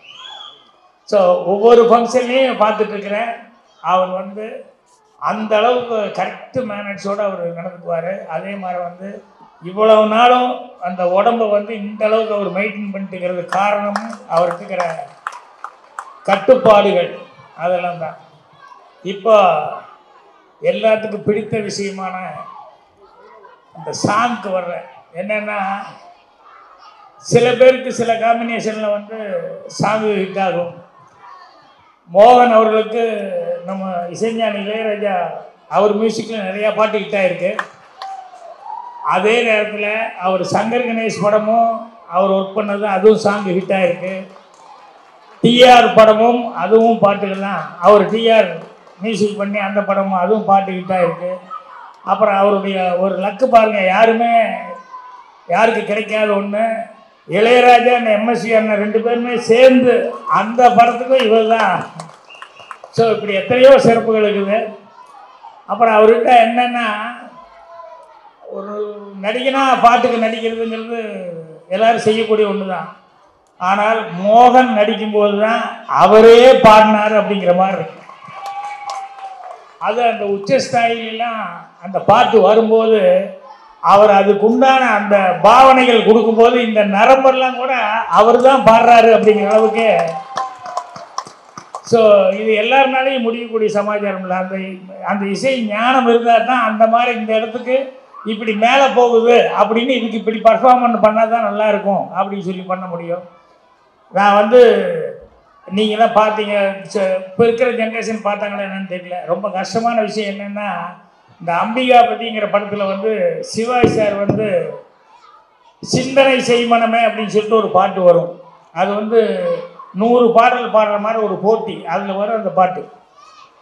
[SPEAKER 3] ஸோ ஒவ்வொரு ஃபங்க்ஷன்லேயும் பார்த்துட்ருக்கிறேன். அவர் வந்து அந்த அளவுக்கு கரெக்டு மேனேஜோடு அவர் நடந்துக்குவார். அதே மாதிரி வந்து இவ்வளவு நாளும் அந்த உடம்பை வந்து இந்த அளவுக்கு அவர் மெயின்டைன் பண்ணிட்டுக்கிறது காரணமும் அவருக்கு இருக்கிற கட்டுப்பாடுகள் அதெல்லாம் தான். இப்போ எல்லாத்துக்கும் பிடித்த விஷயமான அந்த சாங்க்கு வர்ற என்னென்னா, சில பேருக்கு சில காம்பினேஷனில் வந்து சாங்கு ஹிட் ஆகும். மோகன் அவர்களுக்கு நம்ம இசைஞானி இளையராஜா அவர் மியூசிக்கில் நிறையா பாட்டு ஹிட் ஆகிருக்கு. அதே நேரத்தில் அவர் சங்கர் கணேஷ் படமும் அவர் ஒர்க் பண்ணது அதுவும் சாங்கு ஹிட் ஆகிருக்கு. டிஆர் படமும் அதுவும் பாட்டுகள்லாம் அவர் டிஆர் மியூசிக் பண்ணி அந்த படமும் அதுவும் பாட்டு ஹிட் ஆகிருக்கு. அப்புறம் அவருடைய ஒரு லக்கு பாருங்கள், யாருக்கு கிடைக்காத ஒன்று, இளையராஜா அந்த எம்எஸ்சி அண்ணன் 2 பேருமே சேர்ந்து அந்த படத்துக்கும் இவர் தான். ஸோ இப்படி எத்தனையோ சிறப்புகள் இருக்குது. அப்புறம் அவர்கிட்ட என்னென்னா, ஒரு நடிகனாக பாட்டுக்கு நடிக்கிறதுங்கிறது எல்லோரும் செய்யக்கூடிய ஒன்று தான். ஆனால் மோகன் நடிக்கும்போது தான் அவரே பாடினார் அப்படிங்கிற மாதிரி இருக்கு. அது அந்த உச்சஸ்தாயிலாம் அந்த பாட்டு வரும்போது அவர் அதுக்குண்டான அந்த பாவனைகள் கொடுக்கும்போது இந்த நரம்பெல்லாம் கூட அவர் தான் பாடுறாரு அப்படிங்கிற அளவுக்கு ஸோ இது எல்லாருனாலையும் முடியக்கூடிய சமாச்சாரம் இல்லை. அந்த இசை ஞானம் இருந்தால் தான் அந்த மாதிரி இந்த இடத்துக்கு இப்படி மேலே போகுது அப்படின்னு இதுக்கு இப்படி பர்ஃபார்மன்ஸ் பண்ணால் தான் நல்லாயிருக்கும் அப்படின்னு சொல்லி பண்ண முடியும். நான் நீங்கள் தான் பார்த்தீங்க, இப்போ இருக்கிற ஜென்ரேஷன் பார்த்தாங்களா என்னன்னு தெரியல. ரொம்ப கஷ்டமான விஷயம் என்னென்னா, இந்த அம்பிகா பற்றிங்கிற படத்தில் சிவாஜி சார் சிந்தனை செய்மனமே அப்படின்னு சொல்லிட்டு ஒரு பாட்டு வரும். அது 100 பாடல் பாடுற மாதிரி ஒரு போட்டி, அதில் வரும் அந்த பாட்டு.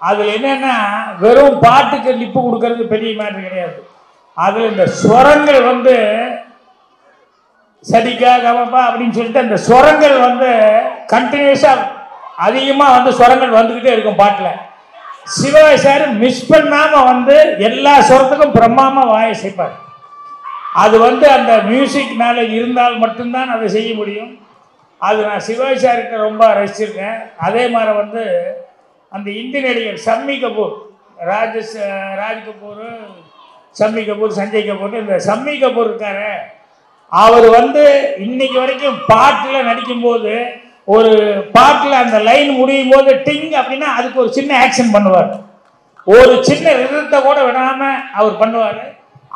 [SPEAKER 3] அதில் என்னென்னா வெறும் பாட்டுக்கு லிப்பு கொடுக்கறது பெரிய மேட்ரு கிடையாது. அதில் இந்த ஸ்வரங்கள் சரிக்கா கமப்பா அப்படின்னு சொல்லிட்டு அந்த ஸ்வரங்கள் கண்டினியூஸாக அதிகமாக ஸ்வரங்கள் வந்துக்கிட்டே இருக்கும் பாட்டில். சிவாஜி சார் மிஸ் பண்ணாமல் எல்லா ஸ்வரத்துக்கும் பிரம்மாமல் வாயை செய்ப்பார். அது அந்த மியூசிக் நாலேஜ் இருந்தால் மட்டும்தான் அதை செய்ய முடியும். அது நான் சிவாஜி சார்கிட்ட ரொம்ப ரசிச்சிருக்கேன். அதே மாதிரி அந்த இந்தி நடிகர் ஷம்மி கபூர், ராஜ் கபூர், ஷம்மி கபூர், சஞ்சய் கபூர், இந்த ஷம்மி கபூர் இருக்காரு, அவர் இன்னைக்கு வரைக்கும் பாட்டில் நடிக்கும்போது ஒரு பாட்டில் அந்த லைன் முடியும் போது டிங் அப்படின்னா அதுக்கு ஒரு சின்ன ஆக்ஷன் பண்ணுவார். ஒரு சின்ன விதத்தை கூட விடாமல் அவர் பண்ணுவார்.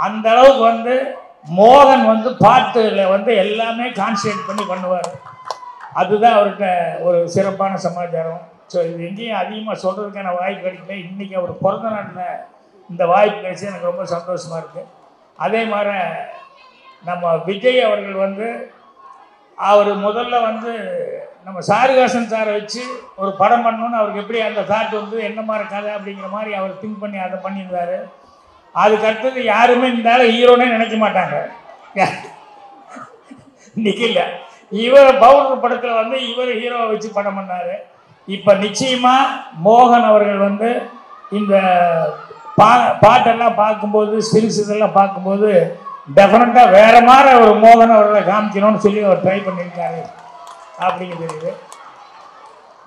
[SPEAKER 3] அந்த அளவுக்கு மோகன் பாட்டில் எல்லாமே கான்சன்ட்ரேட் பண்ணி பண்ணுவார். அதுதான் அவர்கிட்ட ஒரு சிறப்பான சமாச்சாரம். ஸோ இது எங்கேயும் அதிகமாக சொல்கிறதுக்கான வாய்ப்பு கிடைக்கல. இன்றைக்கி அவர் பிறந்த நாட்டில் இந்த வாய்ப்பு கிடைச்சி எனக்கு ரொம்ப சந்தோஷமாக இருக்குது. அதே மாதிரி நம்ம விஜய் அவர்கள் அவர் முதல்ல நம்ம சாருகாசன் சாரை வச்சு ஒரு படம் பண்ணணுன்னு அவருக்கு எப்படி அந்த தாட் என்ன மாதிரி கதை அப்படிங்கிற மாதிரி அவர் திங்க் பண்ணி அதை பண்ணியிருந்தார். அதுக்கு அடுத்தது யாருமே இருந்தாலும் ஹீரோனே நினைக்க மாட்டாங்க. இன்னைக்கு இல்லை, இவர் பவுடர் படத்தில் இவர் ஹீரோவை வச்சு படம் பண்ணார். இப்போ நிச்சயமாக மோகன் அவர்கள் இந்த பாட்டெல்லாம் பார்க்கும்போது, ஸ்டில்ஸ் இதெல்லாம் பார்க்கும்போது டெஃபினட்டாக வேறு மாதிரி ஒரு மோகன் அவர்களை காமிக்கணும்னு சொல்லி அவர் ட்ரை பண்ணியிருக்காரு அப்படிங்கிறது தெரியுது.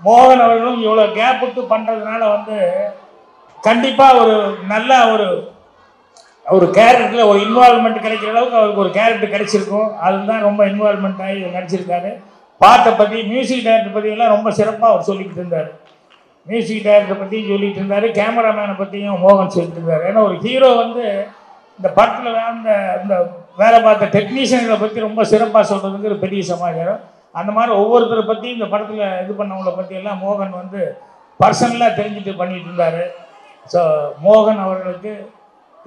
[SPEAKER 3] மோகன் அவர்களும் இவ்வளோ கேப் விட்டு பண்ணுறதுனால கண்டிப்பாக ஒரு நல்ல ஒரு கேரக்டரில் ஒரு இன்வால்மெண்ட் கிடைக்கிற அளவுக்கு அவருக்கு ஒரு கேரக்டர் கிடைச்சிருக்கும். அதுதான் ரொம்ப இன்வால்மெண்ட் ஆகி நடிச்சிருக்காரு. பாட்டை பற்றி, மியூசிக் டைரக்டர் பற்றியெல்லாம் ரொம்ப சிறப்பாக அவர் சொல்லிக்கிட்டு இருந்தார். மியூசிக் டைரக்டர் பற்றியும் சொல்லிகிட்டு இருந்தார், கேமராமேனை பற்றியும் மோகன் சொல்லிட்டு இருந்தார். ஏன்னா ஒரு ஹீரோ இந்த படத்தில் இந்த வேலை பார்த்த டெக்னீஷியன்களை பற்றி ரொம்ப சிறப்பாக சொல்கிறதுங்கிற பெரிய சமாச்சாரம். அந்த மாதிரி ஒவ்வொருத்தரை பற்றியும் இந்த படத்தில் இது பண்ணவங்களை பற்றியெல்லாம் மோகன் பர்சனலாக தெரிஞ்சுட்டு பண்ணிகிட்டு இருந்தார். ஸோ மோகன் அவர்களுக்கு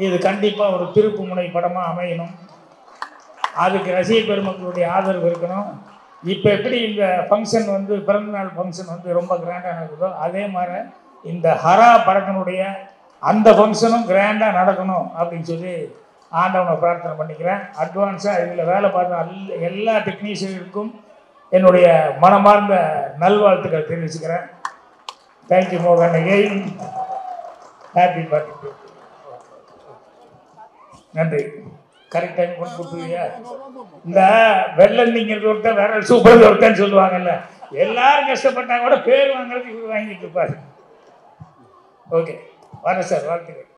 [SPEAKER 3] இது கண்டிப்பாக ஒரு திருப்பு முனை படமாக அமையணும். அதுக்கு ரசிக பெருமக்களுடைய ஆதரவு இருக்கணும். இப்போ எப்படி இந்த ஃபங்க்ஷன் பிறந்தநாள் ஃபங்க்ஷன் ரொம்ப கிராண்டாக நடக்குதோ அதே மாதிரி இந்த ஹரா படத்தினுடைய அந்த ஃபங்க்ஷனும் கிராண்டாக நடக்கணும் அப்படின்னு சொல்லி ஆண்டவனை பிரார்த்தனை பண்ணிக்கிறேன். அட்வான்ஸாக இதில் வேலை பார்த்த எல்லா டெக்னீஷியனுக்கும் என்னுடைய மனமார்ந்த நல்வாழ்த்துக்கள் தெரிவிச்சுக்கிறேன். தேங்க்யூ மோகன், அகெயின் ஹாப்பி பர்த்டே. நன்றி. கரெக்ட் டைம் கொண்டு கொடுத்துருவியா? இந்த வெள்ளந்திங்கிறது ஒருத்தன் வேற சூப்பர் ஒருத்தன்னு சொல்லுவாங்கல்ல, எல்லாரும் கஷ்டப்பட்டாங்க கூட பேர் வாங்குறதுக்கு இவர் வாங்கிட்டு இருப்பாரு. ஓகே, வரேன் சார், வாழ்த்துக்கள்.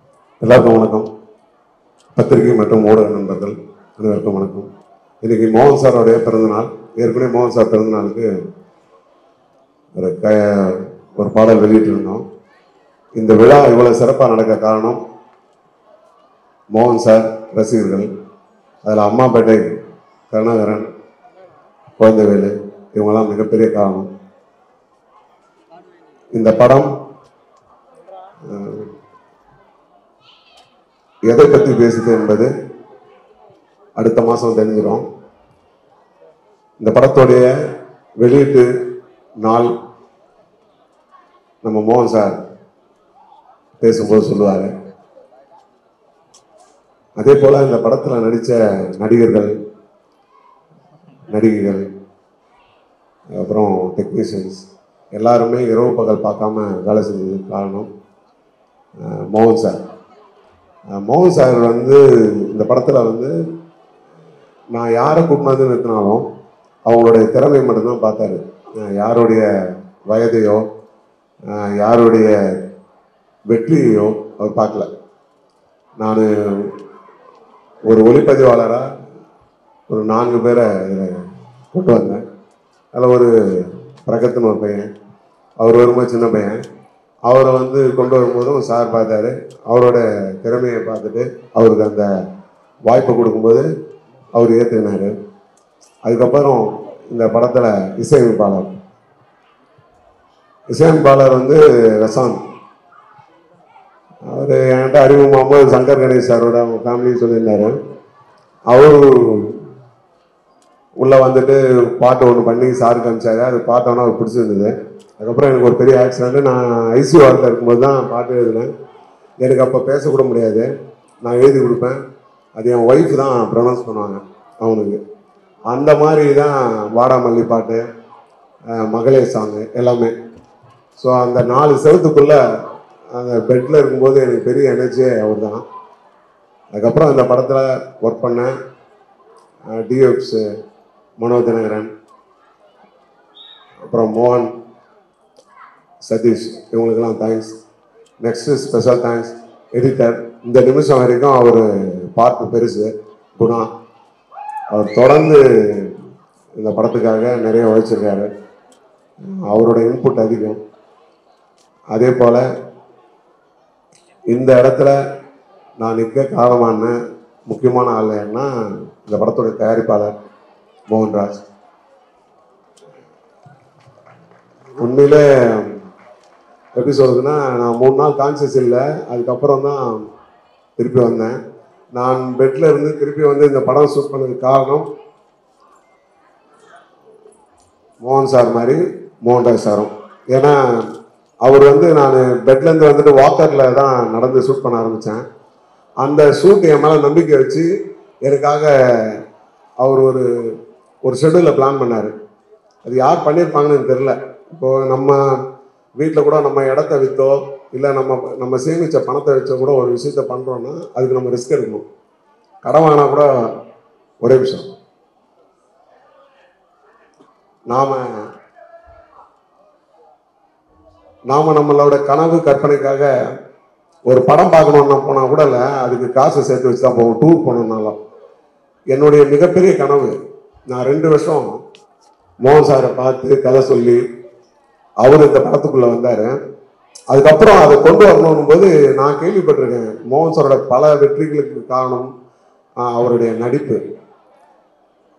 [SPEAKER 12] எல்லாருக்கும் வணக்கம். பத்திரிகை மற்றும் ஊடக நண்பர்கள் அனைவருக்கும் வணக்கம். இன்னைக்கு மோகன் சாரோடைய பிறந்தநாள். ஏற்கனவே மோகன் சார் பிறந்தநாளுக்கு ஒரு பாடல் வெளியிட்டிருந்தோம். இந்த விழா இவ்வளவு சிறப்பாக நடக்க காரணம் மோகன் சார் ரசிகர்கள், அதில் அம்மாப்பேட்டை கருணாகரன், குழந்தைவேலு, இவங்கெல்லாம் மிகப்பெரிய காரணம். இந்த படம் எதை பற்றி பேசுது என்பது அடுத்த மாதம் தெரிஞ்சிடும். இந்த படத்துடைய வெளியீட்டு நாள் நம்ம மோகன் சார் பேசும்போது சொல்லுவார். அதே போல் இந்த படத்தில் நடித்த நடிகர்கள், நடிகைகள், அப்புறம் டெக்னீஷியன்ஸ் எல்லாருமே இரவு பகல் பார்க்காம வேலை செஞ்சதுக்கு காரணம் மோகன் சார். மோகன் சார் இந்த படத்தில் நான் யாரை கூப்பிட்டு நிறுத்தினாலும் அவங்களுடைய திறமை மட்டும்தான் பார்த்தாரு. யாருடைய வயதையோ யாருடைய வெற்றியையோ அவர் பார்க்கல. நான் ஒரு ஒளிப்பதிவாளராக ஒரு 4 பேரை இதில் கொண்டு வந்தேன். அதில் ஒரு பிரகத்துன்னு ஒரு பையன், அவர் வரும்போது சின்ன பையன், அவரை வந்து கொண்டு வரும்போதும் சார் பார்த்தாரு. அவரோட திறமையை பார்த்துட்டு அவருக்கு அந்த வாய்ப்பை கொடுக்கும்போது அவர் ஏற்றுக்கினார். அதுக்கப்புறம் இந்த படத்தில் இசையமைப்பாளர் வந்து ரசாந்த். அவர் என்கிட்ட அறிமுகமாகும்போது சங்கர் கணேஷ் சாரோட அவங்க ஃபேமிலி சொல்லியிருந்தாரு. அவரு உள்ளே வந்துட்டு பாட்டு ஒன்று பண்ணி சாருக்கு அனுப்பிச்சாரு. அது பார்த்தோன்னா அவர் பிடிச்சிருந்தது. அதுக்கப்புறம் எனக்கு ஒரு பெரிய ஆக்சிடென்ட்டு. நான் ஐசியூ வார்டில் இருக்கும்போது தான் பாட்டு எழுதினேன். எனக்கு அப்போ பேசக்கூட முடியாது. நான் எழுதி கொடுப்பேன், அது என் ஒய்ஃப் தான் ப்ரொனவுன்ஸ் பண்ணுவாங்க அவனுக்கு. அந்த மாதிரி தான் வாடாமல்லி பாட்டு, மகளே சாங்கு எல்லாமே. ஸோ அந்த 4 செவத்துக்குள்ளே அந்த பெட்டில் இருக்கும்போது எனக்கு பெரிய எனர்ஜியே அவர் தான். அதுக்கப்புறம் அந்த படத்தில் ஒர்க் பண்ணேன். டிஎஃப்ஸு மனோ தினகரன், அப்புறம் மோகன், சதீஷ், இவங்களுக்கெல்லாம் thanks. Next special thanks editor. இந்த நிமிஷம் வரைக்கும் அவர் பார்த்து பெருசு குணா. அவர் தொடர்ந்து இந்த படத்துக்காக நிறைய உழைச்சிருக்காரு. அவரோட இன்புட் அதிகம். அதே போல் இந்த இடத்துல நான் நிற்க காரணமான முக்கியமான ஆள் என்ன, இந்த படத்தோட தயாரிப்பாளர் மோகன்ராஜ். உண்மையிலே எப்படி சொல்றதுன்னா, நான் 3 நாள் கான்சியஸ் இல்லை. அதுக்கப்புறம் தான் திருப்பி வந்தேன். நான் பெட்டில் இருந்து திருப்பி வந்து இந்த படம் ஷூட் பண்ணதுக்கு காரணம் மோகன் சார் மாதிரி மோகன்ராஜ் சாரும். ஏன்னா அவர் வந்து நான் பெட்லேருந்து வந்துட்டு வாக்கரில் தான் நடந்து ஷூட் பண்ண ஆரம்பித்தேன். அந்த ஷூட் என் மேலே நம்பிக்கை வச்சு எனக்காக அவர் ஒரு ஷெடியூலில் பிளான் பண்ணார். அது யார் பண்ணியிருப்பாங்கன்னு எனக்கு தெரில. இப்போது நம்ம வீட்டில் கூட நம்ம இடத்த விற்றோ இல்லை நம்ம சேமித்த பணத்தை வச்சோ கூட ஒரு விஷயத்த பண்ணுறோன்னா அதுக்கு நம்ம ரிஸ்க் எடுக்கணும். கடன் வாங்கினா கூட ஒரே விஷயம், நாம் நம்மளோட கனவு கற்பனைக்காக ஒரு படம் பார்க்கணுன்னா போனால் கூட இல்லை, அதுக்கு காசை சேர்த்து வச்சு தான் போவோம். டூர் போனோம்னாலும் என்னுடைய மிகப்பெரிய கனவு, நான் 2 வருஷம் மோகன் சாரை பார்த்து கதை சொல்லி அவர் இந்த படத்துக்குள்ளே வந்தார். அதுக்கப்புறம் அதை கொண்டு வரணும் போது நான் கேள்விப்பட்டிருக்கேன், மோகன் சாரோட பல வெற்றிகளுக்கு காரணம் அவருடைய நடிப்பு.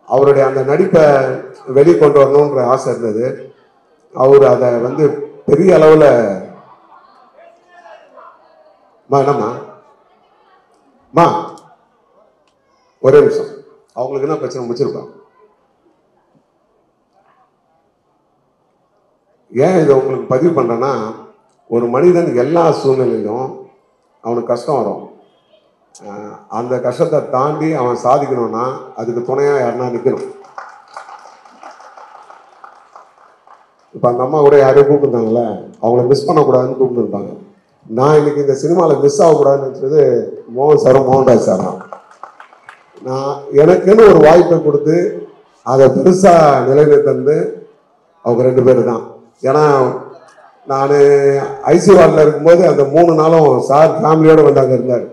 [SPEAKER 12] அவருடைய அந்த நடிப்பை வெளிக்கொண்டு வரணுன்ற ஆசை இருந்தது. அவர் அதை வந்து பெரிய அளவில் என்னம்மா ஒரே நிமிஷம், அவங்களுக்கு என்ன பிரச்சனை முடிச்சிருப்பாங்க. ஏன் இதை உங்களுக்கு பதிவு பண்ணுறேன்னா, ஒரு மனிதன் எல்லா சூழ்நிலையிலும் அவனுக்கு கஷ்டம் வரும். அந்த கஷ்டத்தை தாண்டி அவன் சாதிக்கணும்னா அதுக்கு துணையாக யாருன்னா நிற்கணும். இப்போ அந்த அம்மா கூட யாரையும் கூப்பிட்டுருந்தாங்களே, அவங்கள மிஸ் பண்ணக்கூடாதுன்னு கூப்பிட்டுருப்பாங்க. நான் இன்னைக்கு இந்த சினிமாவில் மிஸ் ஆகக்கூடாதுன்னு நினச்சது மோகன் சாரும் மோகன்ராஜ் சார் தான். நான் எனக்குன்னு ஒரு வாய்ப்பை கொடுத்து அதை பெருசாக நிலைநிறுத்தந்து அவங்க 2 பேர் தான். ஏன்னா நான் ஐசி வார்டில் இருக்கும்போது அந்த 3 நாளும் சார் ஃபேமிலியோடு வந்து அங்கே இருந்தார்.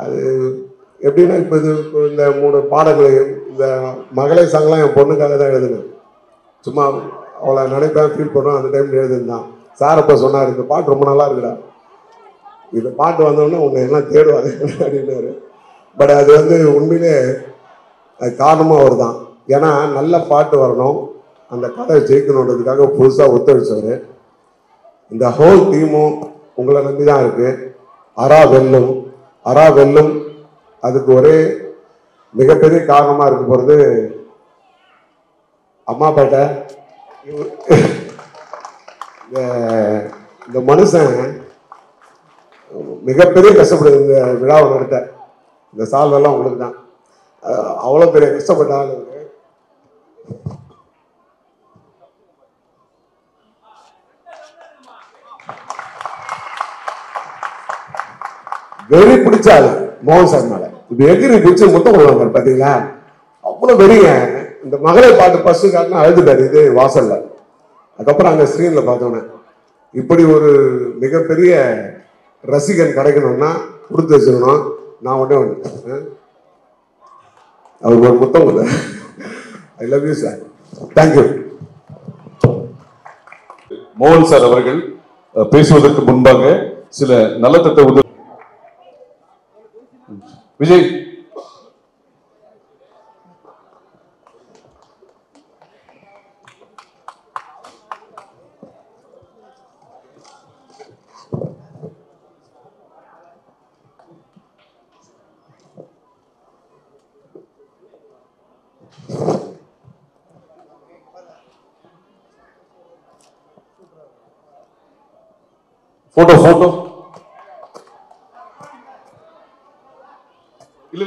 [SPEAKER 12] அது எப்படின்னா, இப்போ இந்த 3 பாடங்களையும் இந்த மகளே சாங்லாம் என் பொண்ணுக்காக தான் எழுதுனேன். சும்மா அவளை நினைப்பேன், ஃபீல் பண்ணுவேன், அந்த டைமில் எழுதுந்தான். சார் அப்போ சொன்னார், இந்த பாட்டு ரொம்ப நல்லா இருக்குடா, இந்த பாட்டு வந்தோடனே உன்னை எல்லாம் தேடுவாங்க அப்படின்னாரு. பட் அது வந்து உண்மையிலே அது காரணமும் அவர் தான். ஏன்னா நல்ல பாட்டு வரணும், அந்த கதை ஜெயிக்கணுன்றதுக்காக புதுசாக ஒத்துழைச்சவர். இந்த ஹோல் டீமும் உங்களை நம்பி தான் இருக்குது. அரா வெல்லும் அதுக்கு ஒரே மிகப்பெரிய காரணமாக இருக்க போகிறது அம்மாப்பேட்டை. இந்த மனுஷன் மிகப்பெரிய கஷ்டப்படுது இந்த விழாவை நடத்த. இந்த சால்வெல்லாம் உங்களுக்கு தான். அவ்வளோ பெரிய கஷ்டப்பட்ட ஆள் இருக்கு. வெறி பிடிச்சாள் மோகன் சார் மேல. இப்ப எகிரி பிடிச்சி முத்தம் கொள்வாங்க பாத்தீங்களா, அவ்வளவு வெறிங்க. இந்த மகளை பாட்டு பஸ்ஸு காட்டினா அழுதுட்டாரு இது வாசல்ல. அதுக்கப்புறம் அங்க ஸ்கிரீன்ல பார்த்தோன்னே இப்படி ஒரு மிகப்பெரிய ரசிகன் கிடைக்கணும்னா கொடுத்து வச்சுக்கணும். நான் ஒன்றே அவருக்கு ஒரு முத்தம் I love you sir, thank you.
[SPEAKER 2] மோகன் சார் அவர்கள் பேசுவதற்கு முன்பாக சில நலத்திட்ட உதவி. விஜய் போட்டோ போட்டோ இல்ல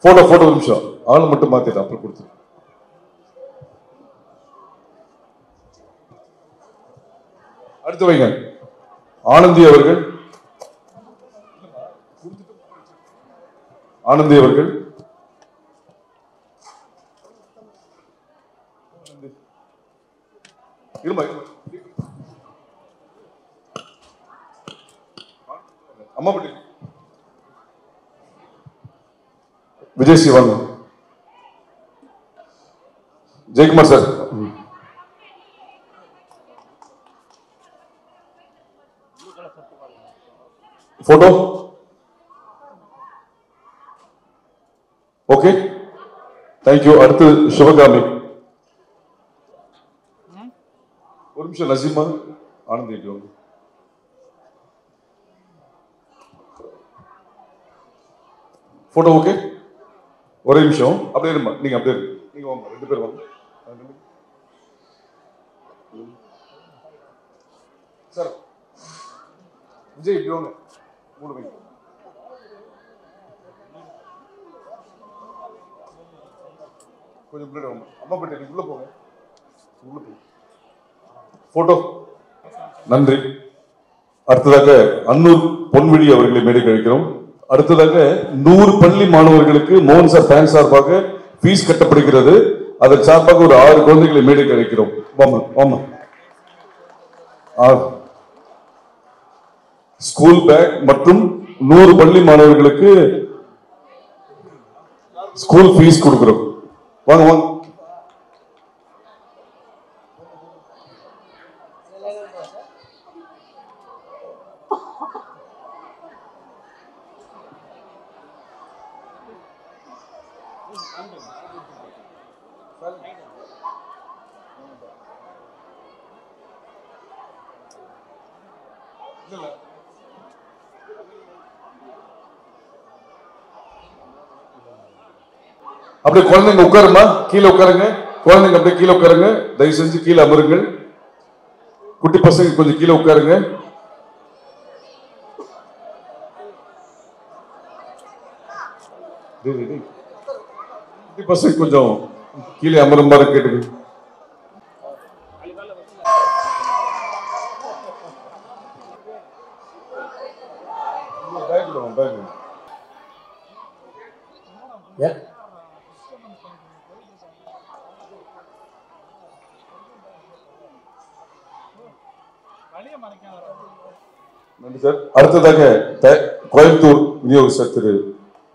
[SPEAKER 2] போட்டோ போட்டோ நிமிஷம் ஆளை மட்டும் மாத்திட்டு அப்புறம் கொடுத்து. அடுத்து வைங்க ஆனந்தி அவர்கள். ஆனந்தி அவர்கள் அம்மா பட்டி. Vijay Sivan. Jayakumar sir. Photo okay thank you. அடுத்து சிவகாமி. ஒரு நிமிஷம் நசீமா ஆனந்தி போட்டோ ஓகே. ஒரே நிமிஷம் அப்படியே இருமா. நீங்க அப்படியே நீங்க வாங்க, 2 பேர் வாங்க சார். விஜய் இப்படி வாங்க, 3 வைங்க. கொஞ்சம் பிள்ளை வாங்க. அம்மா பட்டி உள்ள போங்க, உள்ள போங்க. போட்டோ நன்றி. அடுத்ததாக அன்னூர் பொன்விழி அவர்களை மேடை கழிக்கிறோம். அடுத்ததாக 100 பள்ளி மாணவர்களுக்கு மோகன் சார் ஃபேன் சார்பாக ஃபீஸ் கட்டப்படுகிறது. அதன் சார்பாக ஒரு 6 குழந்தைகளை மேடைக்கு அழைக்கிறோம். ஸ்கூல் பேக் மற்றும் 100 பள்ளி மாணவர்களுக்கு ஸ்கூல் ஃபீஸ் கொடுக்கிறோம். வாங்க வாங்க. அப்படியே குழந்தைங்க உட்காருமா, கீழே உட்காருங்க. குழந்தைங்க அப்படியே கீழே உட்காருங்க. தயவு செஞ்சு கீழே அமருங்கள். குட்டி பசங்க கொஞ்சம் கீழே உட்காருங்க. குட்டி பசங்க கொஞ்சம் கீழே அமருமாறு கேட்டுக்கு. நன்றி சார். அடுத்ததாக கோயம்புத்தூர் விநியோகஸ்தர் திரு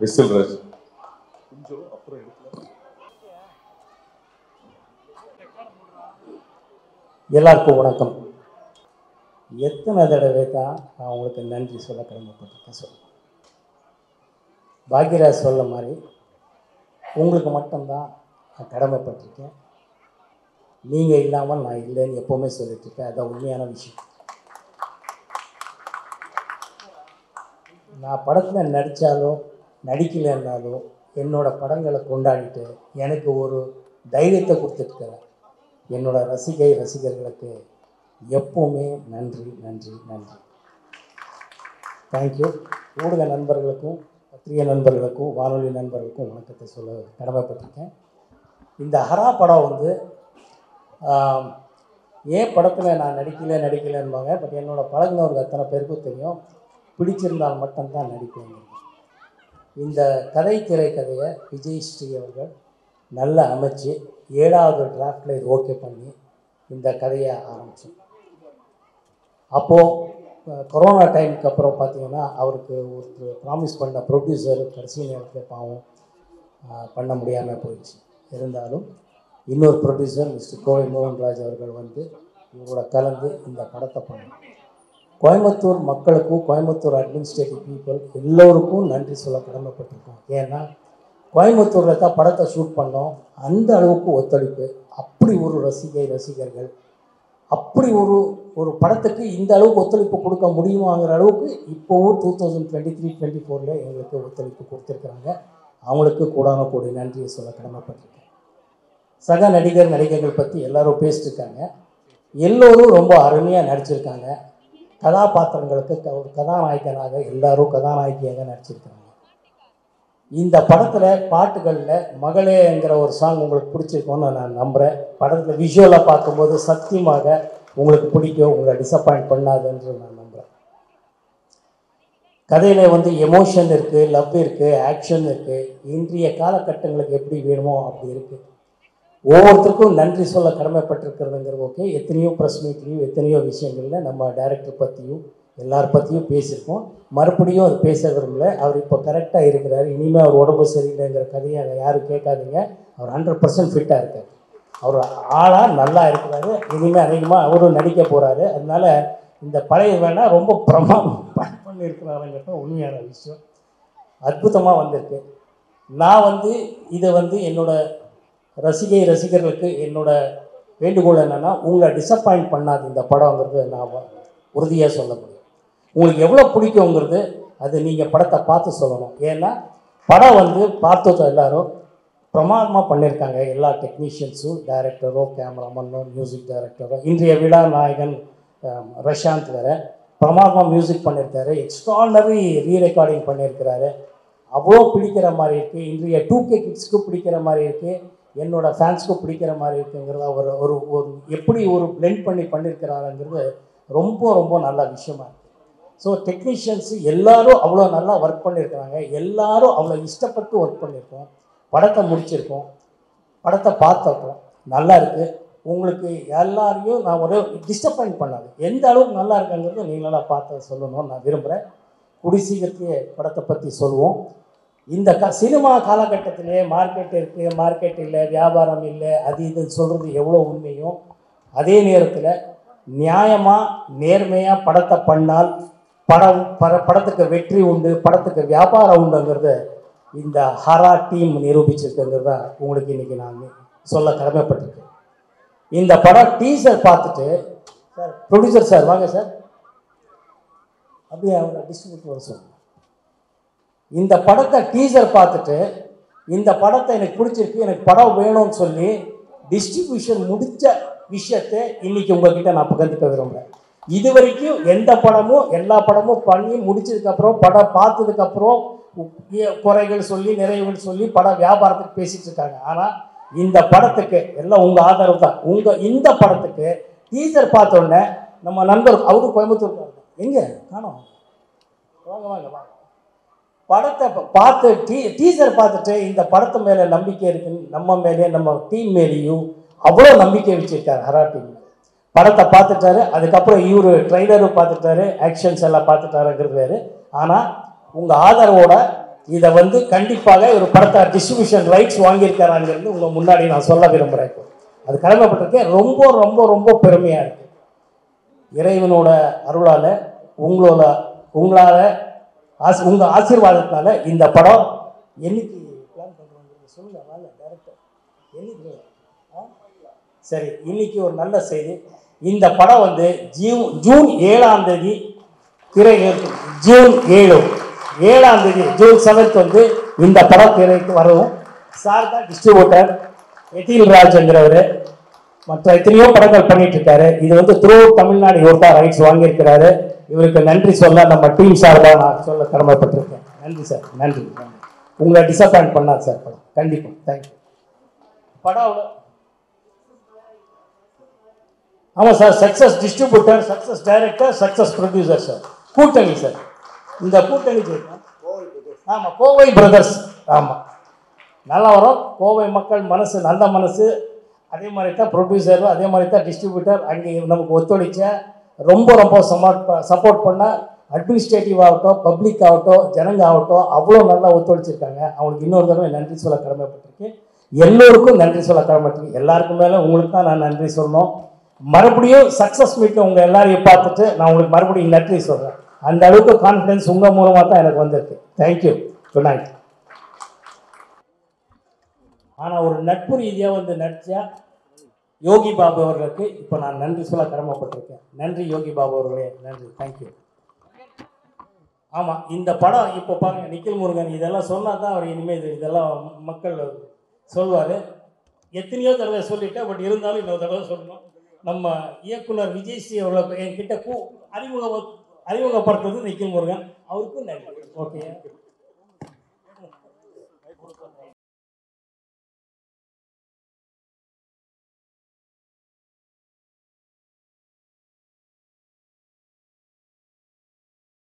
[SPEAKER 2] எஸ்எல் ராஜ்.
[SPEAKER 11] எல்லாருக்கும் வணக்கம். எத்தனை தடவை தான் நான் உங்களுக்கு நன்றி சொல்ல கடமைப்பட்டிருக்கேன் சொல்ல. பாக்யராஜ் சொல்ல மாதிரி உங்களுக்கு மட்டும்தான் நான் கடமைப்பட்டிருக்கேன். நீங்கள் இல்லாமல் நான் இல்லைன்னு எப்போவுமே சொல்லிட்டுருக்கேன். அதுதான் உண்மையான விஷயம். நான் படத்தில் நடித்தாலோ நடிக்கலைன்னாலோ என்னோடய படங்களை கொண்டாடிட்டு எனக்கு ஒரு தைரியத்தை கொடுத்துருக்கிறேன். என்னோடய ரசிகர்களுக்கு எப்போவுமே நன்றி நன்றி நன்றி. தேங்க்யூ. ஊடக நண்பர்களுக்கும் பத்திரிகை நண்பர்களுக்கும் வானொலி நண்பர்களுக்கும் வணக்கத்தை சொல்ல கடமைப்பட்டிருக்கேன். இந்த ஹரா படம் வந்து ஏன் படத்தில் நான் நடிக்கலைன்பாங்க. பட் என்னோடய பழகினவருக்கு அத்தனை பேருக்கும் தெரியும். பிடிச்சிருந்தால் மட்டும்தான் நடிப்பேங்க. இந்த திரைக்கதையை விஜய் ஸ்ரீ அவர்கள் நல்லா அமைச்சு 7வது டிராஃப்டில் இது ஓகே பண்ணி இந்த கதையை ஆரம்பித்தோம். அப்போது கொரோனா டைமுக்கு அப்புறம் பார்த்திங்கன்னா அவருக்கு ஒரு ப்ராமிஸ் பண்ண ப்ரொடியூசர் கடைசி நேரத்தில் பாவம் பண்ண முடியாமல் போயிடுச்சு. இருந்தாலும்
[SPEAKER 13] இன்னொரு ப்ரொடியூசர் மிஸ்டர் கோவை மோகன்ராஜ் அவர்கள் வந்து இவரோட கலந்து இந்த படத்தை பண்ணோம். கோயம்புத்தூர் மக்களுக்கும் கோயம்புத்தூர் அட்மினிஸ்ட்ரேட்டிவ் பீப்புள் எல்லோருக்கும் நன்றி சொல்ல கடமைப்பட்டிருக்கோம். ஏன்னா கோயம்புத்தூரில் தான் படத்தை ஷூட் பண்ணோம். அந்த அளவுக்கு ஒத்துழைப்பு, அப்படி ஒரு ரசிகர்கள், அப்படி ஒரு படத்துக்கு இந்த அளவுக்கு ஒத்துழைப்பு கொடுக்க முடியுமாங்கிற அளவுக்கு இப்போவும் 2023-24 எங்களுக்கு ஒத்துழைப்பு கொடுத்துருக்குறாங்க. அவங்களுக்கு கூடான கூடி நன்றியை சொல்ல கடமைப்பட்டிருக்கேன். சக நடிகர்கள் பற்றி எல்லாரும் பேசிட்டுருக்காங்க. எல்லோரும் ரொம்ப அருமையாக நடிச்சிருக்காங்க. கதாபாத்திரங்களுக்கு ஒரு கதாநாயகனாக எல்லாரும் கதாநாயகியாக நடிச்சிருக்காங்க. இந்த படத்தில் பாட்டுகளில் மகளேங்கிற ஒரு சாங் உங்களுக்கு பிடிச்சிருக்கோன்னு நான் நம்புகிறேன். படத்தில் விஷுவலாக பார்க்கும்போது சத்தியமாக உங்களுக்கு பிடிக்கும், உங்களை டிசப்பாயிண்ட் பண்ணாதுன்னு நான் நம்புகிறேன். கதையில் வந்து எமோஷன் இருக்குது, லவ் இருக்குது, ஆக்ஷன் இருக்குது. இன்றைய காலகட்டங்களுக்கு எப்படி வேணுமோ அப்படி இருக்குது. ஒவ்வொருத்தருக்கும் நன்றி சொல்ல கடமைப்பட்டிருக்கிறதுங்கிறது ஓகே. எத்தனையோ ப்ரெஸ் மீட்லேயும் எத்தனையோ விஷயங்களில் நம்ம டைரக்டர் பற்றியும் எல்லார் பற்றியும் பேசியிருக்கோம். மறுபடியும் அது பேச விரும்பல. அவர் இப்போ கரெக்டாக இருக்கிறார். இனிமேல் அவர் உடம்பு சரியில்லைங்கிற கதையை அங்கே யாரும் கேட்காதீங்க. அவர் 100% ஃபிட்டாக இருக்கார். அவர் ஆளாக நல்லா இருக்கிறாரு. இனிமேல் அதிகமாக அவரும் நடிக்க போகிறாரு. அதனால் இந்த பழைய வேணால் ரொம்ப பிரமாதம் பண்ணியிருக்கிறாருங்கிறது உண்மையான விஷயம். அற்புதமாக வந்திருக்கு. நான் வந்து இதை வந்து என்னோடய ரசிகர்களுக்கு என்னோட வேண்டுகோள் என்னென்னா, உங்களை டிசப்பாயிண்ட் பண்ணாது இந்த படங்கிறது நான் உறுதியாக சொல்ல முடியும். உங்களுக்கு எவ்வளோ பிடிக்குங்கிறது அது நீங்கள் படத்தை பார்த்து சொல்லணும். ஏன்னா படம் வந்து பார்த்தது எல்லோரும் பிரமாதமாக பண்ணியிருக்காங்க. எல்லா டெக்னீஷியன்ஸும், டைரக்டரோ, கேமராமேனோ, மியூசிக் டைரக்டரோ, இன்றைய விழா நாயகன் ரஷாந்த் வேறு பிரமாதமாக மியூசிக் பண்ணியிருக்காரு. எக்ஸ்ட்ரானரி ரீரெக்கார்டிங் பண்ணியிருக்கிறாரு. அவ்வளோ பிடிக்கிற மாதிரி இருக்குது. இன்றைய 2K கிட்ஸ்க்கு பிடிக்கிற மாதிரி இருக்குது. என்னோடய ஃபேன்ஸ்க்கும் பிடிக்கிற மாதிரி இருக்குங்கிறத ஒரு எப்படி ஒரு பிளெண்ட் பண்ணியிருக்கிறாருங்கிறது ரொம்ப ரொம்ப நல்ல விஷயமா இருக்குது. ஸோ டெக்னீஷியன்ஸு எல்லோரும் அவ்வளோ நல்லா ஒர்க் பண்ணியிருக்கிறாங்க. எல்லோரும் அவ்வளோ இஷ்டப்பட்டு ஒர்க் பண்ணியிருக்கோம். படத்தை முடிச்சிருக்கோம், படத்தை பார்த்துருக்கோம். நல்லா இருக்குது. உங்களுக்கு எல்லாரையும் நான் ஒரு டிஸ்டப்பாயிண்ட் பண்ணாது. எந்த அளவுக்கு நல்லா இருக்குங்கிறது நீங்களாம் பார்த்து சொல்லணும்னு நான் விரும்புகிறேன். குடிசீக்கிரத்தையே படத்தை பற்றி சொல்லுவோம். இந்த சினிமா காலகட்டத்திலே மார்க்கெட் இருக்குது, மார்க்கெட் இல்லை, வியாபாரம் இல்லை, அது இதுன்னு சொல்கிறது எவ்வளோ உண்மையும், அதே நேரத்தில் நியாயமாக நேர்மையாக படத்தை பண்ணால் படத்துக்கு வெற்றி உண்டு, படத்துக்கு வியாபாரம் உண்டுங்கிறது இந்த ஹரா டீம் நிரூபிச்சிருக்குங்கிறது தான் உங்களுக்கு இன்றைக்கி நான் சொல்ல கடமைப்பட்டிருக்கேன். இந்த படம் டீசர் பார்த்துட்டு, சார் ப்ரொடியூசர் சார் வாங்க சார், அப்படியே அவங்க டிஸ்ட்ரிபியூட்டர் சொல்லுங்கள். இந்த படத்தை டீசர் பார்த்துட்டு இந்த படத்தை எனக்கு பிடிச்சிருக்கு, எனக்கு படம் வேணும்னு சொல்லி டிஸ்ட்ரிபியூஷன் முடித்த விஷயத்தை இன்றைக்கி உங்கள்கிட்ட நான் பகிர்ந்துக்க விரும்புகிறேன். இது வரைக்கும் எந்த படமும் எல்லா படமும் பண்ணி முடிச்சதுக்கப்புறம் படம் பார்த்ததுக்கப்புறம் குறைகள் சொல்லி நிறைவுகள் சொல்லி படம் வியாபாரத்துக்கு பேசிகிட்டு இருக்காங்க. ஆனால் இந்த படத்துக்கு எல்லாம் உங்கள் ஆதரவு தான். இந்த படத்துக்கு டீசர் பார்த்தோன்னே நம்ம நண்பர் அவரும் கோயம்புத்தூர் எங்கே காணோம், வாங்க வாங்க வாங்க, படத்தை பார்த்து டீசர் பார்த்துட்டு இந்த படத்து மேலே நம்பிக்கை இருக்குன்னு நம்ம மேலே நம்ம டீம் மேலேயும் அவ்வளோ நம்பிக்கை வச்சுருக்காரு ஹரா டீம். படத்தை பார்த்துட்டாரு, அதுக்கப்புறம் இவர் ட்ரைலரும் பார்த்துட்டாரு, ஆக்ஷன்ஸ் எல்லாம் பார்த்துட்டாருங்கிறது வேறு. ஆனால் உங்கள் ஆதரவோட இதை வந்து கண்டிப்பாக ஒரு படத்தை டிஸ்ட்ரிபியூஷன் ரைட்ஸ் வாங்கியிருக்காராங்கிறது உங்கள் முன்னாடி நான் சொல்ல விரும்புகிறேன். அது கடமைப்பட்டிருக்கேன். ரொம்ப ரொம்ப ரொம்ப பெருமையாக இருக்குது. இறைவனோட அருளால் உங்களால் உங்கள் ஆசீர்வாதத்தினால இந்த படம் என்னைக்கு பிளான் பண்ணுறாங்க சொல்லுங்கள். வாங்க டேரக்டர், என்னைக்கு? சரி, இன்னைக்கு ஒரு நல்ல செய்தி. இந்த படம் வந்து ஜூன் 7ஆம் தேதி திரைக்கு, ஜூன் 7th வந்து இந்த படம் திரைக்கு வரும். சார் தான் டிஸ்ட்ரிபியூட்டர், எதில் ராஜ்ங்கிறவர் மற்ற எத்தனையோ படங்கள் பண்ணிட்டு இருக்காரு. இது வந்து த்ரூ தமிழ்நாடு இவர் தான் ரைட்ஸ் வாங்கியிருக்கிறாரு. இவருக்கு நன்றி சொல்ல நம்ம டீம் சார்பாக நான் சொல்ல கடமைப்பட்டிருக்கேன். நன்றி சார், நன்றி. உங்களை டிசப்பாயிண்ட் பண்ணாது சார் படம், கண்டிப்பாக. தேங்க்யூ. படம் ஆமாம் sir, success distributor, success director, success producer sir. கூட்டணி சார், இந்த கூட்டணி ஆமாம், கோவை பிரதர்ஸ். ஆமாம், நல்லா வரும். கோவை மக்கள் மனசு நல்ல மனசு. அதே மாதிரி தான் ப்ரொடியூசரும், அதே மாதிரி தான் டிஸ்ட்ரிபியூட்டர். அங்கே நமக்கு ஒத்துழைச்ச ரொம்ப ரொம்ப சப்போர்ட் பண்ண அட்மினிஸ்ட்ரேட்டிவ் ஆகட்டும், பப்ளிக் ஆகட்டும், ஜனங்க ஆகட்டும் அவ்வளோ நல்லா ஒத்துழைச்சிருக்காங்க. அவங்களுக்கு இன்னொரு தடவை நன்றி சொல்ல கடமைப்பட்டிருக்கு. எல்லோருக்கும் நன்றி சொல்ல கடமைப்பட்டிருக்கு. எல்லாருக்கும் மேலே உங்களுக்கு தான் நான் நன்றி சொல்லணும். மறுபடியும் சக்ஸஸ் மீட்டில் உங்கள் எல்லாரையும் பார்த்துட்டு நான் உங்களுக்கு மறுபடியும் நன்றி சொல்கிறேன். அந்த அளவுக்கு கான்ஃபிடன்ஸ் உங்கள் மூலமாக தான் எனக்கு வந்திருக்கு. தேங்க்யூ. Good night. ஆனால் ஒரு நட்பு ரீதியாக வந்து நடிச்சா யோகி பாபு அவர்களுக்கு இப்போ நான் நன்றி சொல்ல கடமைப்பட்டிருக்கேன். நன்றி யோகி பாபு அவர்களே, நன்றி. தேங்க்யூ. ஆமாம், இந்த படம் இப்போ பாருங்க, நிக்கில் முருகன் இதெல்லாம் சொன்னால் தான் அவர் இனிமேல் இதெல்லாம் மக்கள் சொல்வார். எத்தனையோ தடவை சொல்லிட்டேன், பட் இருந்தாலும் இன்னொரு தடவை சொல்லணும். நம்ம இயக்குனர் விஜய்ஸ்ரீ அவர்களை என்கிட்ட அறிமுகப்படுத்துறது நிக்கில் முருகன், அவருக்கும் நன்றி. ஓகே.